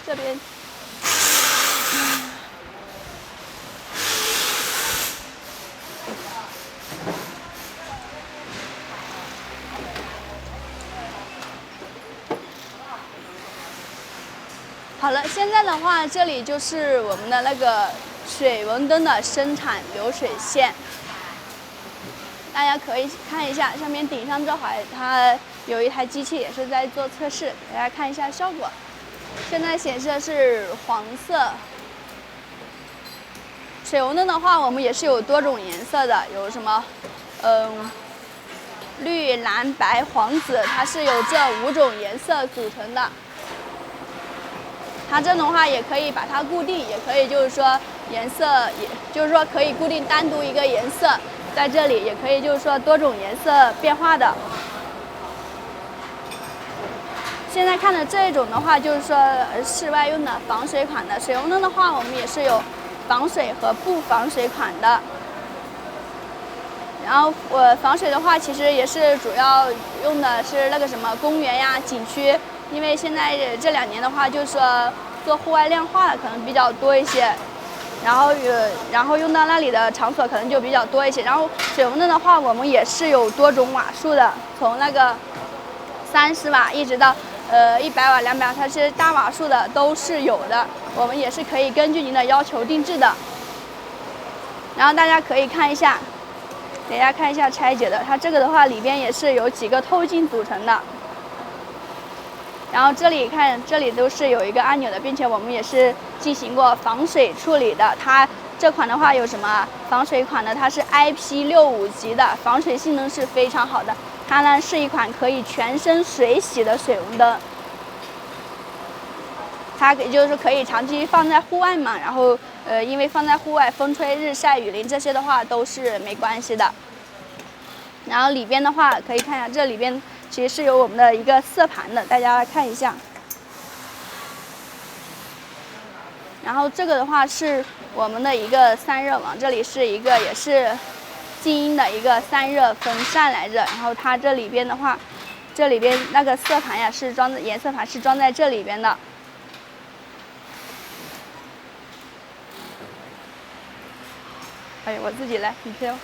这边。好了，现在的话，这里就是我们的那个水纹灯的生产流水线，大家可以看一下，上面顶上这块，它有一台机器也是在做测试，大家看一下效果。现在显示的是黄色。水纹灯的话，我们也是有多种颜色的，有什么，绿、蓝、白、黄、紫，它是由这5种颜色组成的。它这种的话也可以把它固定，也可以就是说颜色，也就是说可以固定单独一个颜色在这里，也可以就是说多种颜色变化的。现在看的这种的话，就是说室外用的防水款的。水纹灯的话，我们也是有防水和不防水款的。然后防水的话，其实也是主要用的是那个什么公园呀、景区。因为现在这2年的话，就是说做户外亮化的可能比较多一些，然后用到那里的场所可能就比较多一些。然后水纹灯的话，我们也是有多种瓦数的，从那个30瓦一直到100瓦、200瓦，它是大瓦数的都是有的，我们也是可以根据您的要求定制的。然后大家可以看一下，给大家看一下拆解的，它这个的话里边也是有几个透镜组成的。然后这里看，这里都是有一个按钮的，并且我们也是进行过防水处理的。它这款的话有什么防水款的？它是 IP65级的，防水性能是非常好的。它呢是一款可以全身水洗的水纹灯，它就是可以长期放在户外嘛。然后因为放在户外，风吹日晒雨淋这些的话都是没关系的。然后里边的话可以看一下，这里边其实是有我们的一个色盘的，大家看一下。然后这个的话是我们的一个散热网，这里是一个也是静音的一个散热风扇来着。然后它这里边的话，这里边那个色盘呀是装的，颜色盘是装在这里边的。哎，我自己来，你听。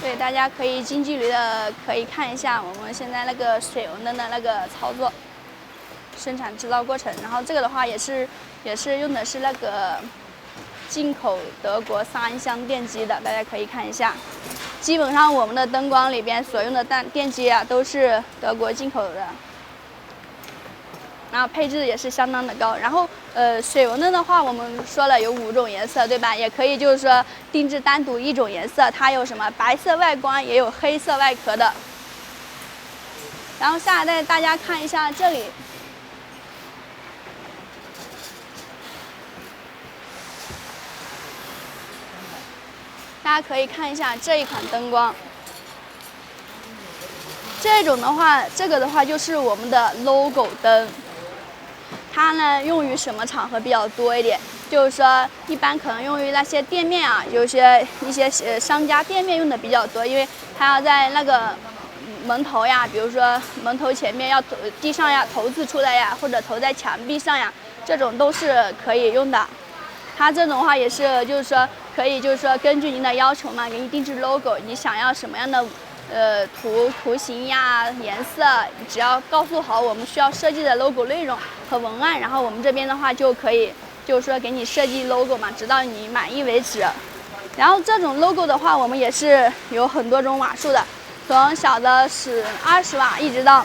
对，大家可以近距离的可以看一下我们现在那个水纹灯的那个操作、生产制造过程。然后这个的话也是用的是那个进口德国3相电机的，大家可以看一下。基本上我们的灯光里边所用的电机啊都是德国进口的。然后配置也是相当的高。然后水纹灯的话，我们说了有5种颜色，对吧？也可以就是说定制单独1种颜色，它有什么白色外观，也有黑色外壳的。然后下来带大家看一下这里，大家可以看一下这一款灯光。这种的话，这个的话就是我们的 logo 灯。它呢用于什么场合比较多一点？就是说，一般可能用于那些店面啊，有些一些商家店面用的比较多，因为它要在那个门头呀，比如说门头前面要地上呀投掷出来呀，或者投在墙壁上呀，这种都是可以用的。它这种的话也是就是说可以就是说根据您的要求嘛，给你定制 logo， 你想要什么样的图形呀、颜色，只要告诉好我们需要设计的 logo 内容和文案，然后我们这边的话就可以，就是说给你设计 logo 嘛，直到你满意为止。然后这种 logo 的话，我们也是有很多种瓦数的，从小的20瓦一直到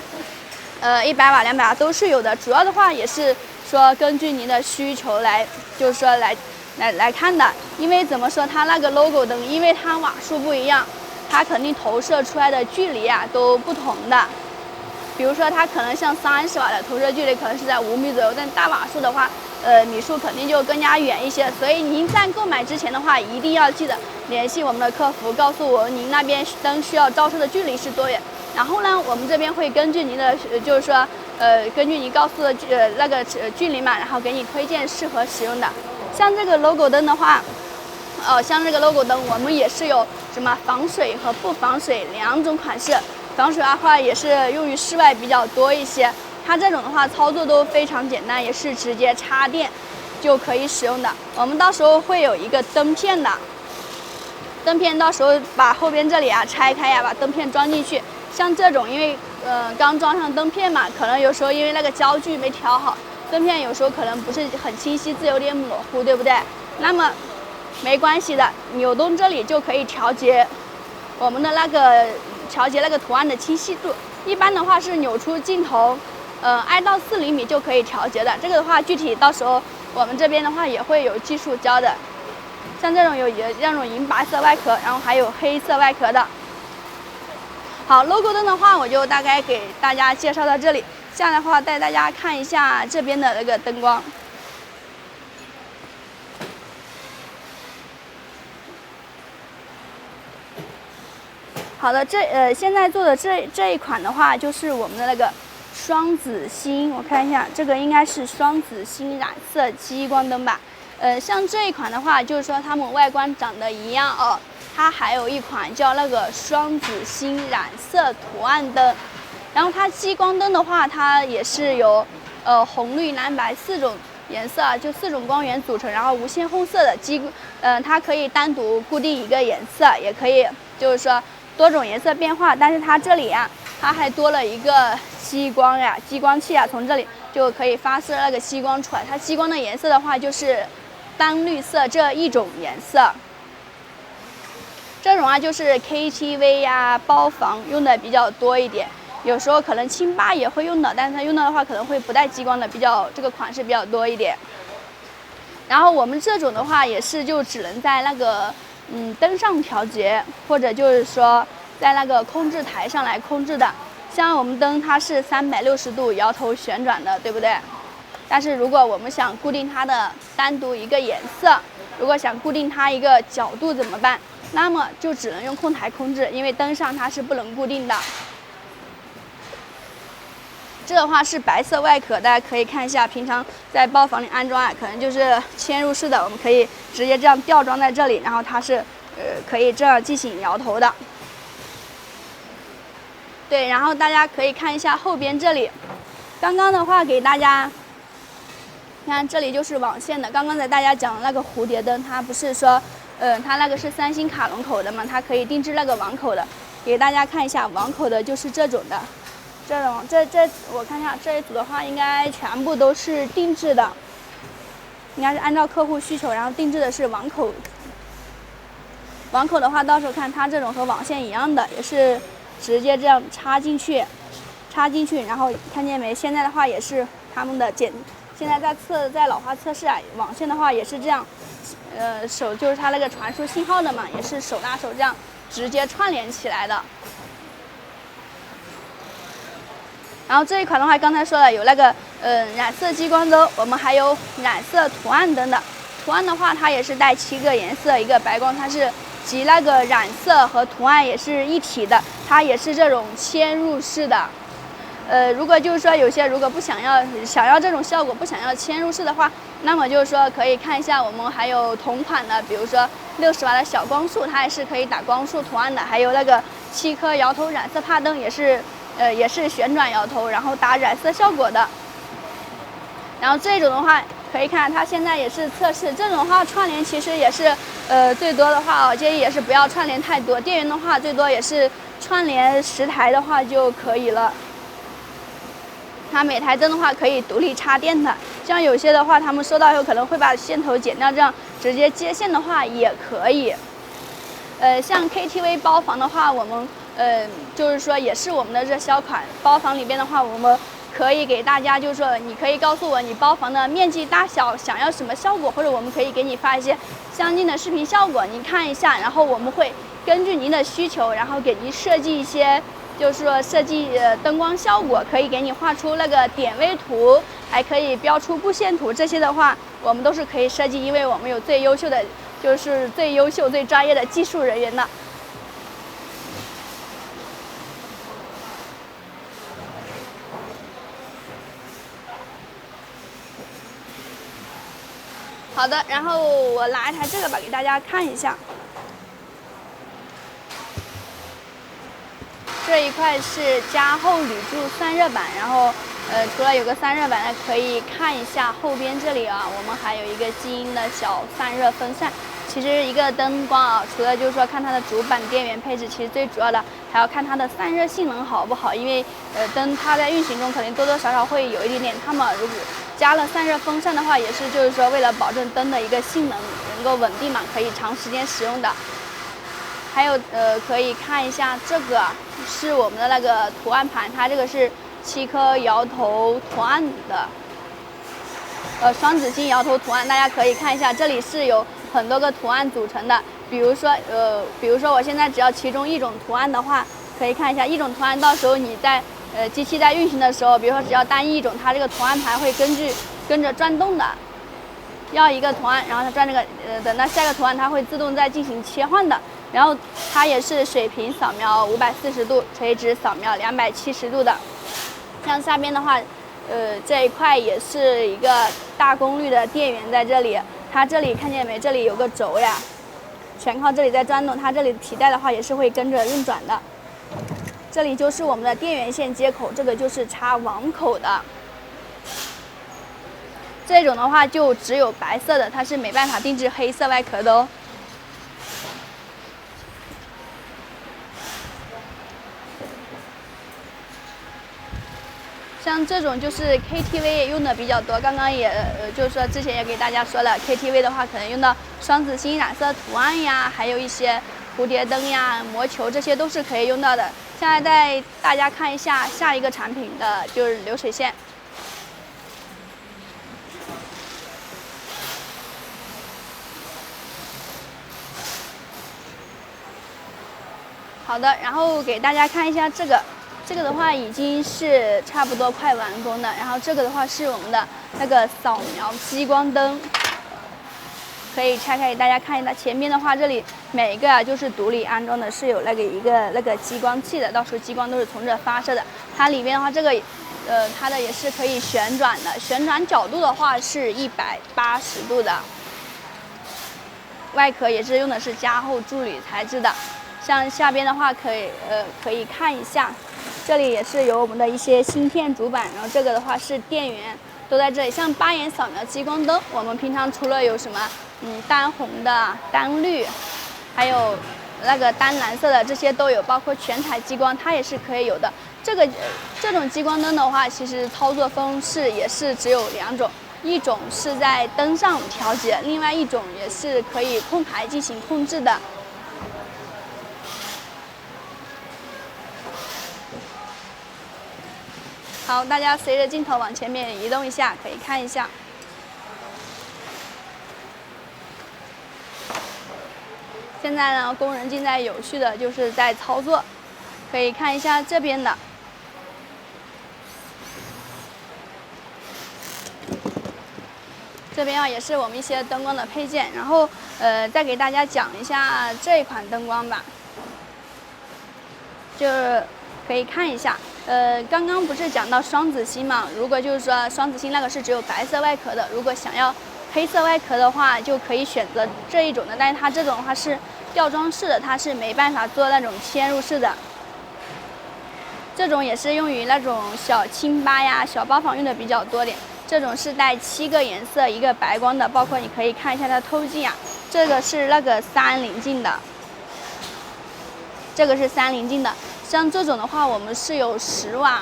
100瓦、200瓦都是有的。主要的话也是说根据您的需求来，就是说来看的。因为怎么说，它那个 logo 灯，因为它瓦数不一样，它肯定投射出来的距离啊都不同的。比如说它可能像30瓦的投射距离可能是在5米左右，但大瓦数的话，米数肯定就更加远一些。所以您在购买之前的话，一定要记得联系我们的客服，告诉我您那边灯需要照射的距离是多远。然后呢，我们这边会根据您的，就是说，根据您告诉的那个距离嘛，然后给你推荐适合使用的。像这个 logo 灯的话，像这个 logo 灯，我们也是有什么防水和不防水2种款式。防水的话也是用于室外比较多一些。它这种的话操作都非常简单，也是直接插电就可以使用的。我们到时候会有一个灯片的，灯片到时候把后边这里啊拆开呀，把灯片装进去。像这种，因为刚装上灯片嘛，可能有时候因为那个焦距没调好，灯片有时候可能不是很清晰，字有点模糊，对不对？那么没关系的，扭动这里就可以调节我们的那个图案的清晰度。一般的话是扭出镜头，2到4厘米就可以调节的。这个的话，具体到时候我们这边的话也会有技术教的。像这种有这种银白色外壳，然后还有黑色外壳的。好 ，logo 灯的话，我就大概给大家介绍到这里。下来的话，带大家看一下这边的那个灯光。好的，现在做的这一款的话，就是我们的那个双子星。我看一下，这个应该是双子星染色激光灯吧。像这一款的话，就是说它们外观长得一样哦。它还有一款叫那个双子星染色图案灯，然后它激光灯的话，它也是由红绿蓝白4种颜色，就4种光源组成，然后无限红色的它可以单独固定一个颜色，也可以就是说多种颜色变化。但是它这里啊，它还多了一个激光器啊，从这里就可以发射那个激光出来。它激光的颜色的话，就是单绿色这一种颜色。这种啊，就是 KTV 呀、包房用的比较多一点，有时候可能清吧也会用的，但是它用的话可能会不带激光的，这个款式比较多一点。然后我们这种的话也是就只能在那个灯上调节，或者就是说在那个控制台上来控制的。像我们灯它是360度摇头旋转的，对不对？但是如果我们想固定它的单独一个颜色，如果想固定它一个角度怎么办？那么就只能用控台控制，因为灯上它是不能固定的。这的话是白色外壳，大家可以看一下，平常在包房里安装啊，可能就是嵌入式的，我们可以直接这样吊装在这里，然后它是可以这样进行摇头的。对，然后大家可以看一下后边这里，刚刚的话给大家。你看这里就是网线的，刚刚在大家讲的那个蝴蝶灯，它不是说，它那个是3星卡龙口的嘛，它可以定制那个网口的，给大家看一下网口的就是这种的，我看一下这一组的话，应该全部都是定制的，应该是按照客户需求，然后定制的是网口。网口的话，到时候看它这种和网线一样的，也是直接这样插进去，然后看见没？现在的话也是他们的现在在老花测试啊，网线的话也是这样，手就是它那个传输信号的嘛，也是手拉手这样直接串联起来的。然后这一款的话，刚才说了有那个染色激光灯，我们还有染色图案灯的。图案的话，它也是带7个颜色，一个白光，它是集那个染色和图案也是一体的，它也是这种嵌入式的。如果就是说有些如果不想要这种效果，不想要嵌入式的话，那么就是说可以看一下我们还有同款的，比如说60瓦的小光束，它也是可以打光束图案的，还有那个7颗摇头染色帕灯也是旋转摇头，然后打染色效果的。然后这种的话可以看它现在也是测试，这种的话串联其实也是最多的话我建议也是不要串联太多，电源的话最多也是串联10台的话就可以了。它每台灯的话可以独立插电的，像有些的话，他们收到以后可能会把线头剪掉，这样直接接线的话也可以。像 KTV 包房的话，我们就是说也是我们的热销款。包房里边的话，我们可以给大家，就是说你可以告诉我你包房的面积大小，想要什么效果，或者我们可以给你发一些相近的视频效果，您看一下，然后我们会根据您的需求，然后给您设计一些，就是说设计灯光效果，可以给你画出那个点位图，还可以标出布线图，这些的话我们都是可以设计，因为我们有最优秀的，就是最优秀、最专业的技术人员的。好的，然后我拿一台这个吧，给大家看一下。这一块是加厚铝铸散热板，然后除了有个散热板呢，可以看一下后边这里啊，我们还有一个基因的小散热风扇。其实一个灯光啊，除了就是说看它的主板电源配置，其实最主要的还要看它的散热性能好不好，因为灯它在运行中肯定多多少少会有一点点它们如果加了散热风扇的话，也是就是说为了保证灯的一个性能能够稳定嘛，可以长时间使用的。还有可以看一下这个是我们的那个图案盘，它这个是7颗摇头图案的，双子星摇头图案，大家可以看一下，这里是有很多个图案组成的。比如说我现在只要其中一种图案的话，可以看一下一种图案，到时候你在机器在运行的时候，比如说只要单一一种，它这个图案盘会跟着转动的。要一个图案，然后它转这个等到下一个图案，它会自动再进行切换的。然后它也是水平扫描540度，垂直扫描270度的。像下边的话，这一块也是一个大功率的电源在这里，它这里看见没？这里有个轴呀，全靠这里在转动，它这里皮带的话也是会跟着运转的。这里就是我们的电源线接口，这个就是插网口的。这种的话就只有白色的，它是没办法定制黑色外壳的哦。像这种就是 KTV 用的比较多，刚刚也就是说之前也给大家说了 ，KTV 的话可能用到双子星染色图案呀，还有一些蝴蝶灯呀、魔球，这些都是可以用到的。现在带大家看一下下一个产品的就是流水线。好的，然后给大家看一下这个。这个的话已经是差不多快完工的，然后这个的话是我们的那个扫描激光灯，可以拆开给大家看一下。前面的话，这里每一个啊就是独立安装的，是有一个激光器的，到时候激光都是从这发射的。它里面的话，这个它的也是可以旋转的，旋转角度的话是180度的。外壳也是用的是加厚铸铝材质的。像下边的话可以看一下。这里也是有我们的一些芯片主板，然后这个的话是电源，都在这里。像8眼扫描激光灯，我们平常除了有什么单红的、单绿，还有那个单蓝色的，这些都有，包括全彩激光它也是可以有的。这种激光灯的话，其实操作方式也是只有2种，一种是在灯上调节，另外一种也是可以控台进行控制的。好，大家随着镜头往前面移动一下，可以看一下。现在呢，工人正在有序的就是在操作，可以看一下这边的。这边啊也是我们一些灯光的配件，然后再给大家讲一下这一款灯光吧，就是可以看一下。刚刚不是讲到双子星嘛？如果就是说双子星那个是只有白色外壳的，如果想要黑色外壳的话，就可以选择这一种的。但是它这种的话是吊装式的，它是没办法做那种嵌入式的。这种也是用于那种小清吧呀、小包房用的比较多点。这种是带7个颜色，一个白光的，包括你可以看一下它透镜啊。这个是那个30镜的，这个是30镜的。像这种的话，我们是有10瓦，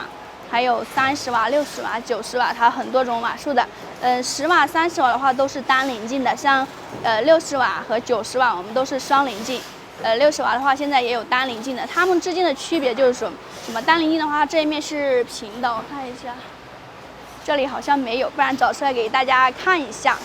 还有30瓦、60瓦、90瓦，它很多种瓦数的。10瓦、30瓦的话都是单棱镜的，像60瓦和90瓦我们都是双棱镜。60瓦的话，现在也有单棱镜的，它们之间的区别就是说，什么单棱镜的话，这一面是平的，我看一下，这里好像没有，不然找出来给大家看一下。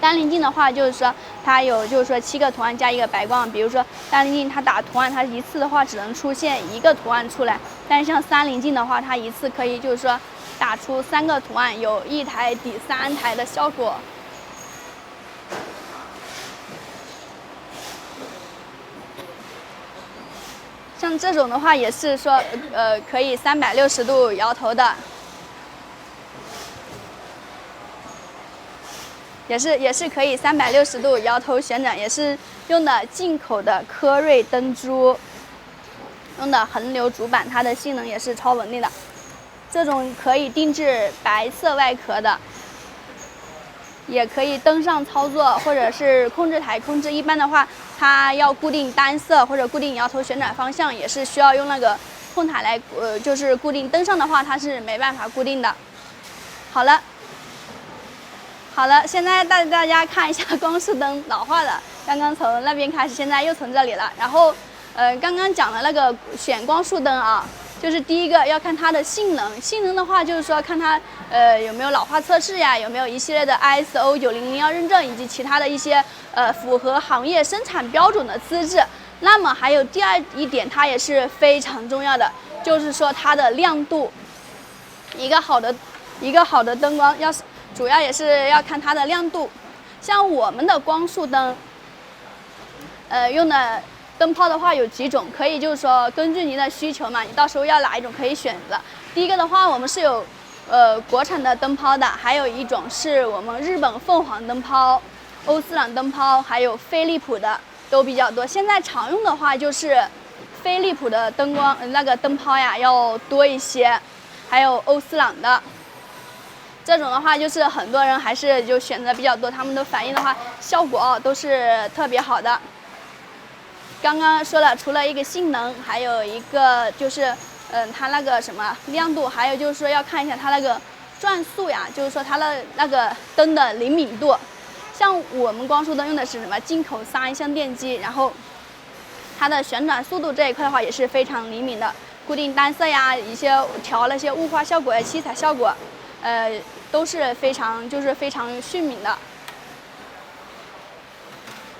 单棱镜的话，就是说它有就是说7个图案加一个白光，比如说单棱镜它打图案，它一次的话只能出现1个图案出来，但是像3棱镜的话，它一次可以就是说打出3个图案，有1台抵3台的效果。像这种的话也是说可以360度摇头的。也是可以360度摇头旋转，也是用的进口的科瑞灯珠，用的横流主板，它的性能也是超稳定的。这种可以定制白色外壳的，也可以灯上操作，或者是控制台控制。一般的话，它要固定单色或者固定摇头旋转方向，也是需要用那个控台来就是固定。灯上的话，它是没办法固定的。好了，现在带大家看一下光束灯老化的，刚刚从那边开始，现在又从这里了。然后，刚刚讲了那个选光束灯啊，就是第一个要看它的性能。性能的话，就是说看它有没有老化测试呀，有没有一系列的 ISO 9001认证，以及其他的一些符合行业生产标准的资质。那么还有第二一点，它也是非常重要的，就是说它的亮度。一个好的灯光主要也是要看它的亮度，像我们的光束灯，用的灯泡的话有几种，可以就是说根据您的需求嘛，你到时候要哪一种可以选择。第一个的话，我们是有国产的灯泡的，还有一种是我们日本凤凰灯泡、欧司朗灯泡，还有飞利浦的都比较多。现在常用的话就是飞利浦的灯泡呀要多一些，还有欧司朗的。这种的话，就是很多人还是就选择比较多，他们的反应的话，效果都是特别好的。刚刚说了，除了一个性能，还有一个就是它那个什么亮度，还有就是说要看一下它那个转速呀，就是说它的那个灯的灵敏度。像我们光束灯用的是什么进口3相电机，然后它的旋转速度这一块的话也是非常灵敏的，固定单色呀，一些调那些雾化效果呀、七彩效果。都是非常迅敏的。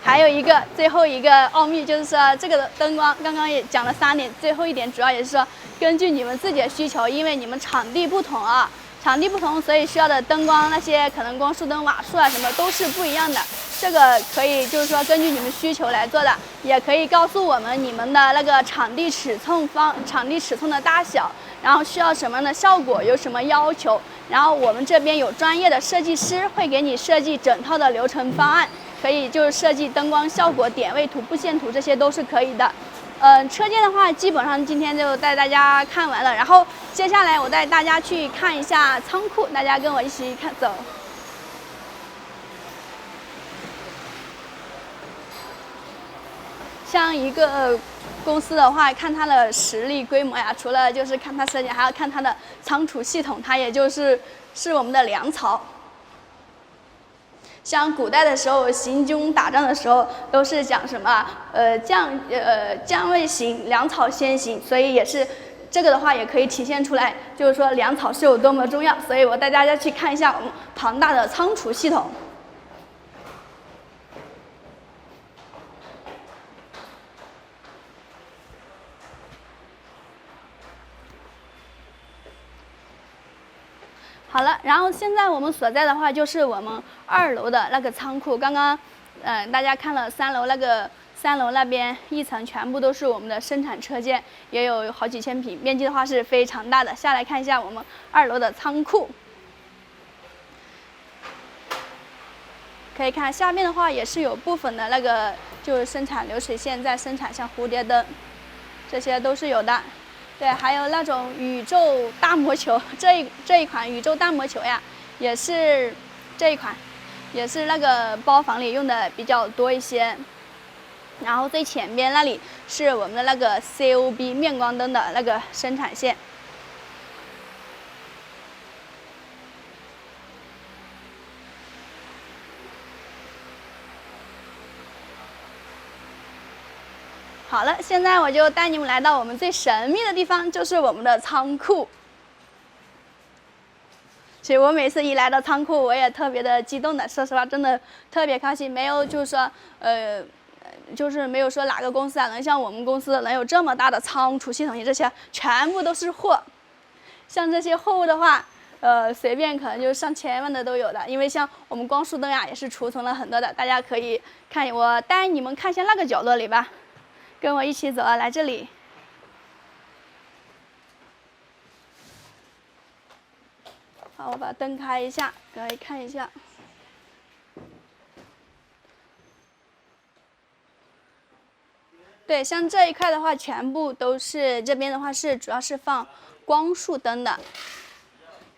还有最后一个奥秘就是说，这个灯光刚刚也讲了3点，最后一点主要也是说根据你们自己的需求，因为你们场地不同啊，所以需要的灯光那些可能光束灯瓦数啊什么都是不一样的。这个可以就是说根据你们需求来做的，也可以告诉我们你们的那个场地尺寸的大小，然后需要什么样的效果，有什么要求。然后我们这边有专业的设计师会给你设计整套的流程方案，可以就是设计灯光效果、点位图、布线图，这些都是可以的。车间的话，基本上今天就带大家看完了，然后接下来我带大家去看一下仓库，大家跟我一起走。像一个公司的话，看它的实力规模呀，除了就是看它设计，还要看它的仓储系统，它也是我们的粮草。像古代的时候，行军打仗的时候，都是讲什么将未行，粮草先行，所以也是这个的话也可以体现出来，就是说粮草是有多么重要。所以我带大家去看一下我们庞大的仓储系统。好了，然后现在我们所在的话就是我们2楼的那个仓库。刚刚，大家看了3楼3楼那边一层全部都是我们的生产车间，也有好几千平，面积的话是非常大的。下来看一下我们2楼的仓库，可以看下面的话也是有部分的那个就是生产流水线在生产，像蝴蝶灯，这些都是有的。对，还有那种宇宙大魔球，这一款宇宙大魔球呀，也是这一款，也是那个包房里用的比较多一些。然后最前边那里是我们的那个 COB 面光灯的那个生产线。好了，现在我就带你们来到我们最神秘的地方，就是我们的仓库。其实我每次一来到仓库，我也特别的激动的，说实话，真的特别开心。没有就是说，就是没有说哪个公司啊能像我们公司能有这么大的仓储系统，这些全部都是货。像这些货物的话，随便可能就上千万的都有的。因为像我们光束灯呀，也是储存了很多的。大家可以看，我带你们看一下那个角落里吧，跟我一起走啊，来这里。好，我把灯开一下，可以看一下。对，像这一块的话，全部都是这边的话是主要是放光束灯的。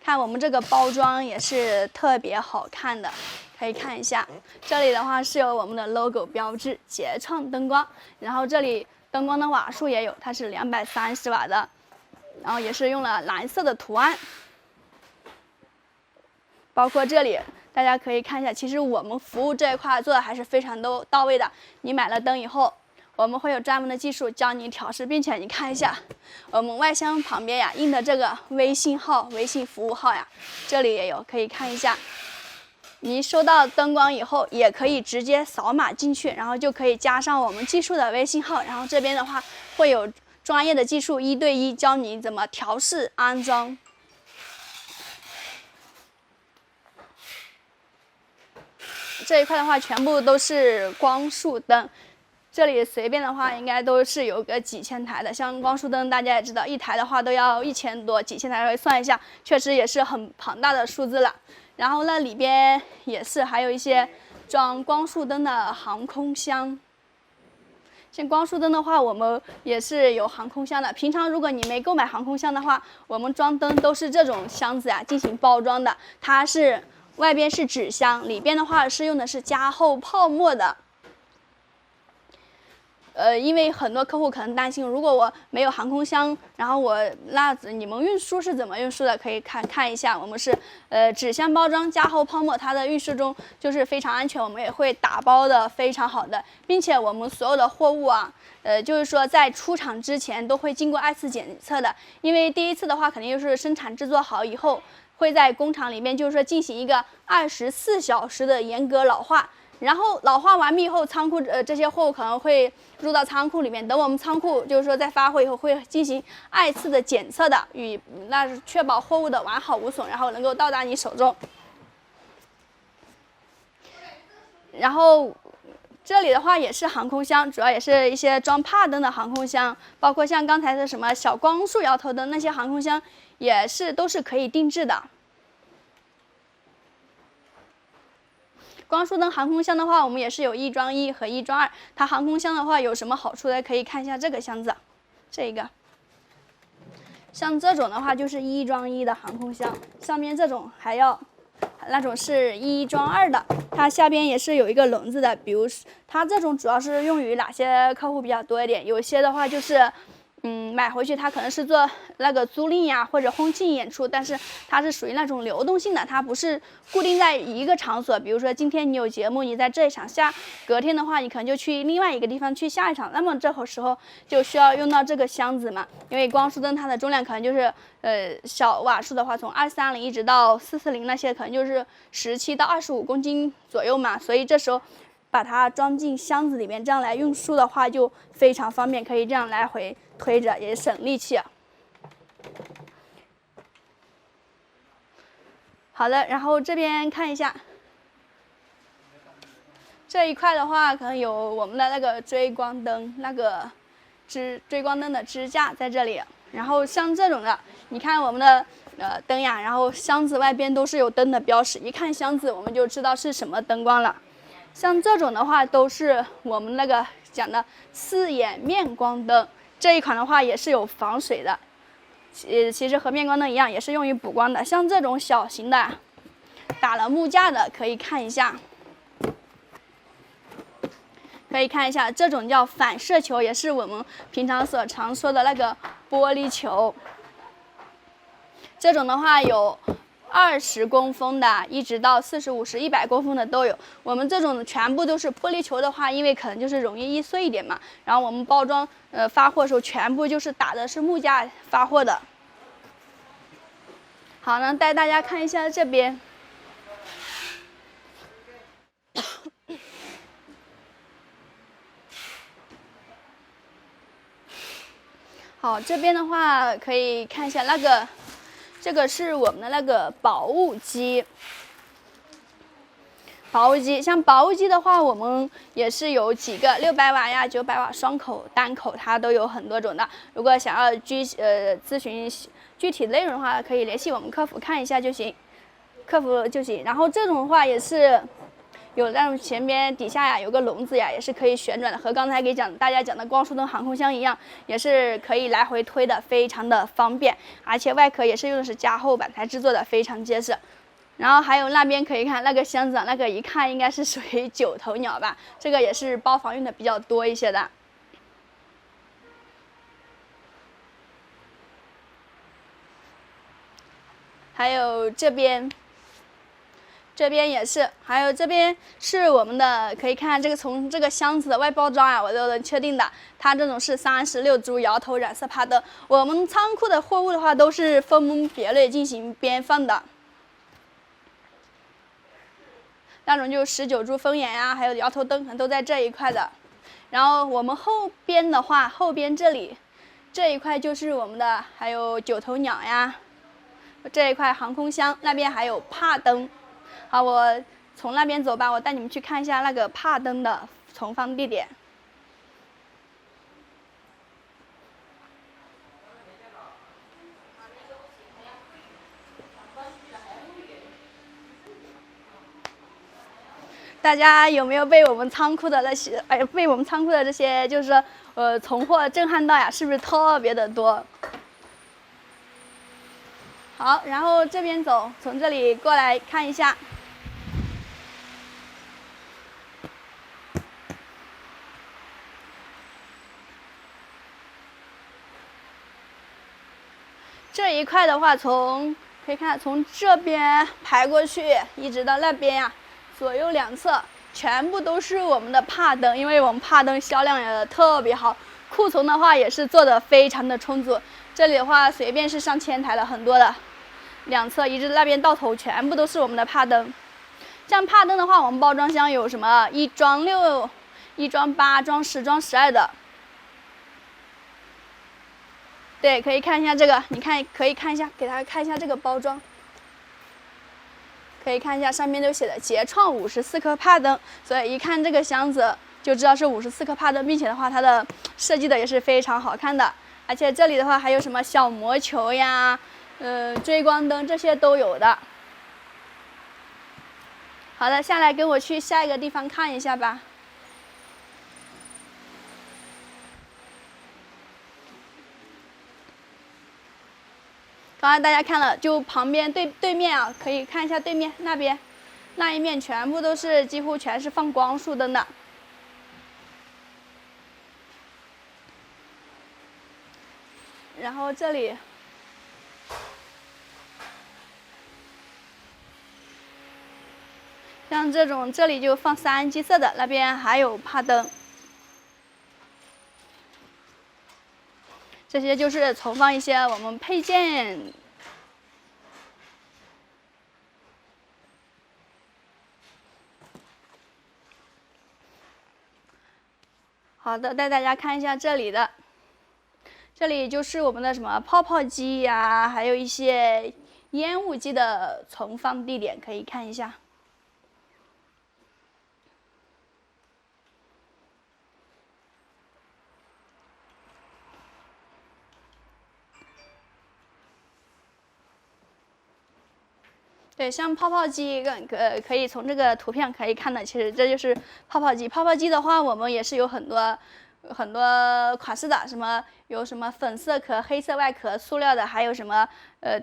看我们这个包装也是特别好看的，可以看一下。这里的话是有我们的 logo 标志，捷创灯光。然后这里灯光的瓦数也有，它是230瓦的，然后也是用了蓝色的图案。包括这里，大家可以看一下，其实我们服务这一块做的还是非常都到位的。你买了灯以后，我们会有专门的技术教你调试，并且你看一下，我们外箱旁边呀印的这个微信号、微信服务号呀，这里也有，可以看一下。你收到灯光以后，也可以直接扫码进去，然后就可以加上我们技术的微信号，然后这边的话会有专业的技术1对1教你怎么调试、安装。这一块的话，全部都是光束灯，这里随便的话应该都是有个几千台的。像光束灯，大家也知道，一台的话都要1000多，几千台算一下，确实也是很庞大的数字了。然后那里边也是还有一些装光束灯的航空箱。像光束灯的话，我们也是有航空箱的。平常如果你没购买航空箱的话，我们装灯都是这种箱子呀进行包装的，它是。外边是纸箱，里边的话是用的是加厚泡沫的。因为很多客户可能担心，如果我没有航空箱，然后你们运输是怎么运输的？可以看一下，我们是纸箱包装加厚泡沫，它的运输中就是非常安全，我们也会打包的非常好的，并且我们所有的货物啊，就是说在出厂之前都会经过2次检测的，因为第一次的话肯定就是生产制作好以后。会在工厂里面，就是说进行一个24小时的严格老化，然后老化完毕以后，仓库这些货物可能会入到仓库里面，等我们仓库就是说在发货以后会进行2次的检测的，那是确保货物的完好无损，然后能够到达你手中。然后这里的话也是航空箱，主要也是一些装帕灯的航空箱，包括像刚才的什么小光束摇头灯那些航空箱。也是都是可以定制的。光束灯航空箱的话，我们也是有1装1和1装2。它航空箱的话有什么好处呢？可以看一下这个箱子，这个。像这种的话就是1装1的航空箱，上面这种还要那种是1装2的，它下边也是有一个轮子的。比如它这种主要是用于哪些客户比较多一点？有些的话就是。买回去它可能是做那个租赁呀，或者婚庆演出，但是它是属于那种流动性的，它不是固定在一个场所。比如说今天你有节目，你在这一场下，隔天的话你可能就去另外一个地方去下一场，那么这时候就需要用到这个箱子嘛。因为光束灯它的重量可能就是小瓦数的话，从230一直到440那些，可能就是17到25公斤左右嘛，所以这时候。把它装进箱子里面，这样来运输的话就非常方便，可以这样来回推着，也省力气。好的，然后这边看一下，这一块的话，可能有我们的那个追光灯，那个追光灯的支架在这里。然后像这种的，你看我们的灯呀，然后箱子外边都是有灯的标识，一看箱子我们就知道是什么灯光了。像这种的话，都是我们那个讲的4眼面光灯，这一款的话也是有防水的，其实和面光灯一样，也是用于补光的。像这种小型的，打了木架的，可以看一下，这种叫反射球，也是我们平常所常说的那个玻璃球。这种的话有20公分的，一直到40、50、100公分的都有。我们这种全部都是玻璃球的话，因为可能就是容易易碎一点嘛。然后我们包装发货的时候，全部就是打的是木架发货的。好，那带大家看一下这边。好，这边的话可以看一下这个是我们的那个薄雾机。薄雾机，像薄雾机的话，我们也是有几个600瓦呀、900瓦双口、单口，它都有很多种的。如果想要咨询具体内容的话，可以联系我们客服看一下就行，客服就行。然后这种的话也是有那种前边底下呀有个笼子呀，也是可以旋转的，和刚才大家讲的光束灯航空箱一样，也是可以来回推的，非常的方便。而且外壳也是用的是加厚板材制作的，非常结实。然后还有那边可以看那个箱子，那个一看应该是属于9头鸟吧，这个也是包房用的比较多一些的。还有这边也是，还有这边是我们的，可以看这个从这个箱子的外包装啊，我都能确定的，它这种是36株摇头染色帕灯。我们仓库的货物的话都是分门别类进行编放的。那种就19株风眼呀，还有摇头灯可能都在这一块的。然后我们后边的话，后边这一块就是我们的，还有9头鸟呀，这一块航空箱，那边还有帕灯。好，我从那边走吧，我带你们去看一下那个帕灯的存放地点。大家有没有被我们仓库的这些就是说存货震撼到呀？是不是特别的多？好，然后这边走，从这里过来看一下。这一块的话，可以看从这边排过去，一直到那边呀。左右两侧全部都是我们的帕灯，因为我们帕灯销量也特别好，库存的话也是做的非常的充足。这里的话随便是上千台了，很多的，两侧一直那边到头全部都是我们的帕灯。像帕灯的话，我们包装箱有什么1装6、1装8、装10、装12的。对，可以看一下这个，你看可以看一下，给大家看一下这个包装。可以看一下上面都写的捷创54颗帕灯，所以一看这个箱子就知道是54颗帕灯，并且的话它的设计的也是非常好看的。而且这里的话还有什么小魔球呀、追光灯这些都有的。好的，下来跟我去下一个地方看一下吧。刚才大家看了，就旁边对面啊，可以看一下对面那边，那一面全部都是几乎全是放光束灯的。然后这里，像这种这里就放3G色的，那边还有帕灯。这些就是存放一些我们配件。好的，带大家看一下这里的，这里就是我们的什么泡泡机呀，还有一些烟雾机的存放地点，可以看一下。对，像泡泡机可以从这个图片可以看的，其实这就是泡泡机。泡泡机的话，我们也是有很多款式的，有什么粉色壳、黑色外壳、塑料的，还有什么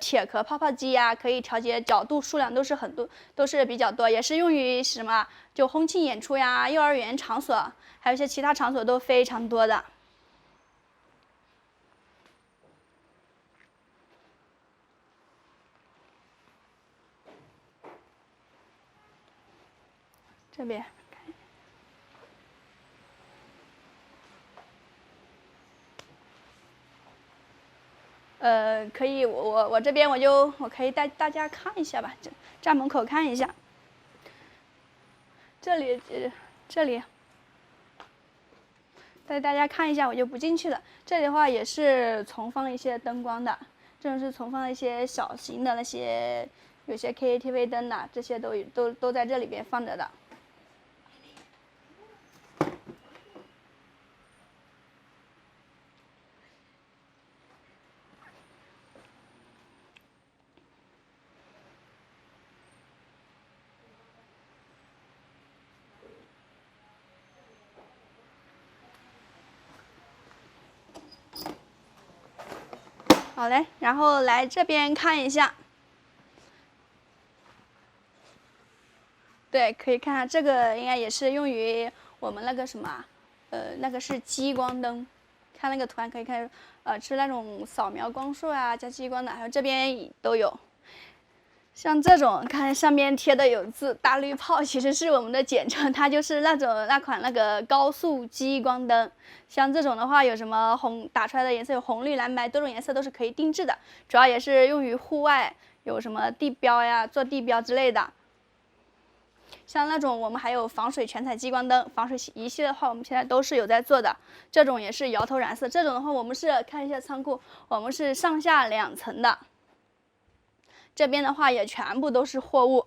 铁壳泡泡机呀，可以调节角度，数量都是很多，都是比较多，也是用于什么就婚庆演出呀、幼儿园场所，还有一些其他场所都非常多的。这边。可以，我这边我可以带大家看一下吧，站门口看一下。这里，带大家看一下，我就不进去了。这里的话也是存放一些灯光的，这种是存放一些小型的那些，有些 KTV 灯的，这些都在这里边放着的。好嘞，然后来这边看一下。对，可以看看这个应该也是用于我们那个什么，那个是激光灯，看那个图案可以看，是那种扫描光束啊加激光的，还有这边都有。像这种看上面贴的有字大绿炮，其实是我们的简称，它就是那款高速激光灯。像这种的话，有什么打出来的颜色有红绿蓝白多种颜色都是可以定制的，主要也是用于户外，有什么地标呀、做地标之类的。像那种我们还有防水全彩激光灯、防水仪器的话，我们现在都是有在做的。这种也是摇头染色，这种的话我们是看一下仓库，我们是上下2层的。这边的话也全部都是货物，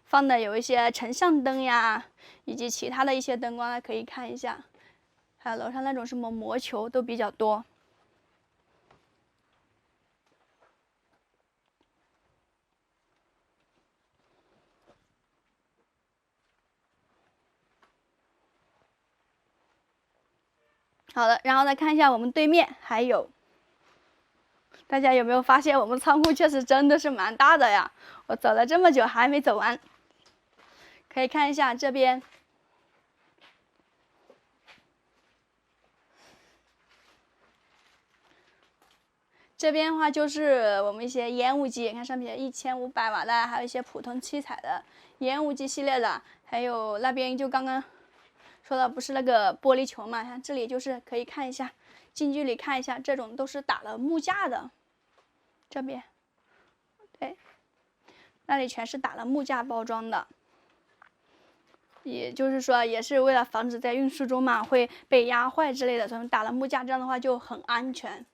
放的有一些成像灯呀，以及其他的一些灯光，可以看一下。还有楼上那种什么魔球都比较多。好的，然后再看一下我们对面还有。大家有没有发现我们仓库确实真的是蛮大的呀？我走了这么久还没走完。可以看一下这边，这边的话就是我们一些烟雾机，看上面1500瓦的，还有一些普通七彩的烟雾机系列的，还有那边就刚刚说的不是那个玻璃球嘛？看这里就是可以看一下，近距离看一下，这种都是打了木架的。这边，对，那里全是打了木架包装的，也就是说，也是为了防止在运输中嘛会被压坏之类的，所以打了木架，这样的话就很安全。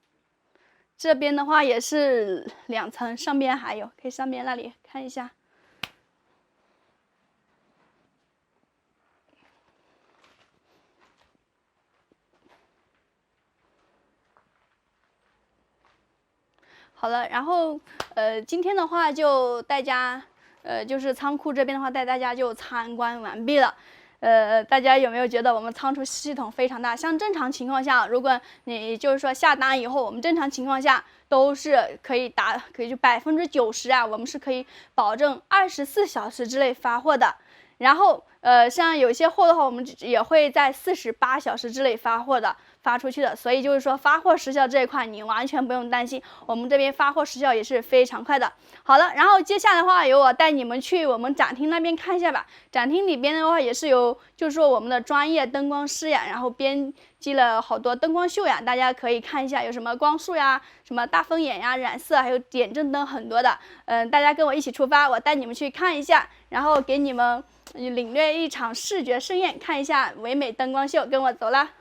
这边的话也是2层，上边还有，可以上边那里看一下。好了，然后今天的话就大家就是仓库这边的话带大家就参观完毕了。大家有没有觉得我们仓储系统非常大？像正常情况下，如果你就是说下单以后，我们正常情况下都是可以就90%啊，我们是可以保证24小时之内发货的。然后像有些货的话，我们也会在48小时之内发出去的，所以就是说发货时效这一块你完全不用担心，我们这边发货时效也是非常快的。好了，然后接下来的话由我带你们去我们展厅那边看一下吧。展厅里边的话也是有，就是说我们的专业灯光师呀，然后编辑了好多灯光秀呀，大家可以看一下，有什么光束呀、什么大风眼呀、染色，还有点阵灯很多的。大家跟我一起出发，我带你们去看一下，然后给你们领略一场视觉盛宴，看一下唯美灯光秀，跟我走啦。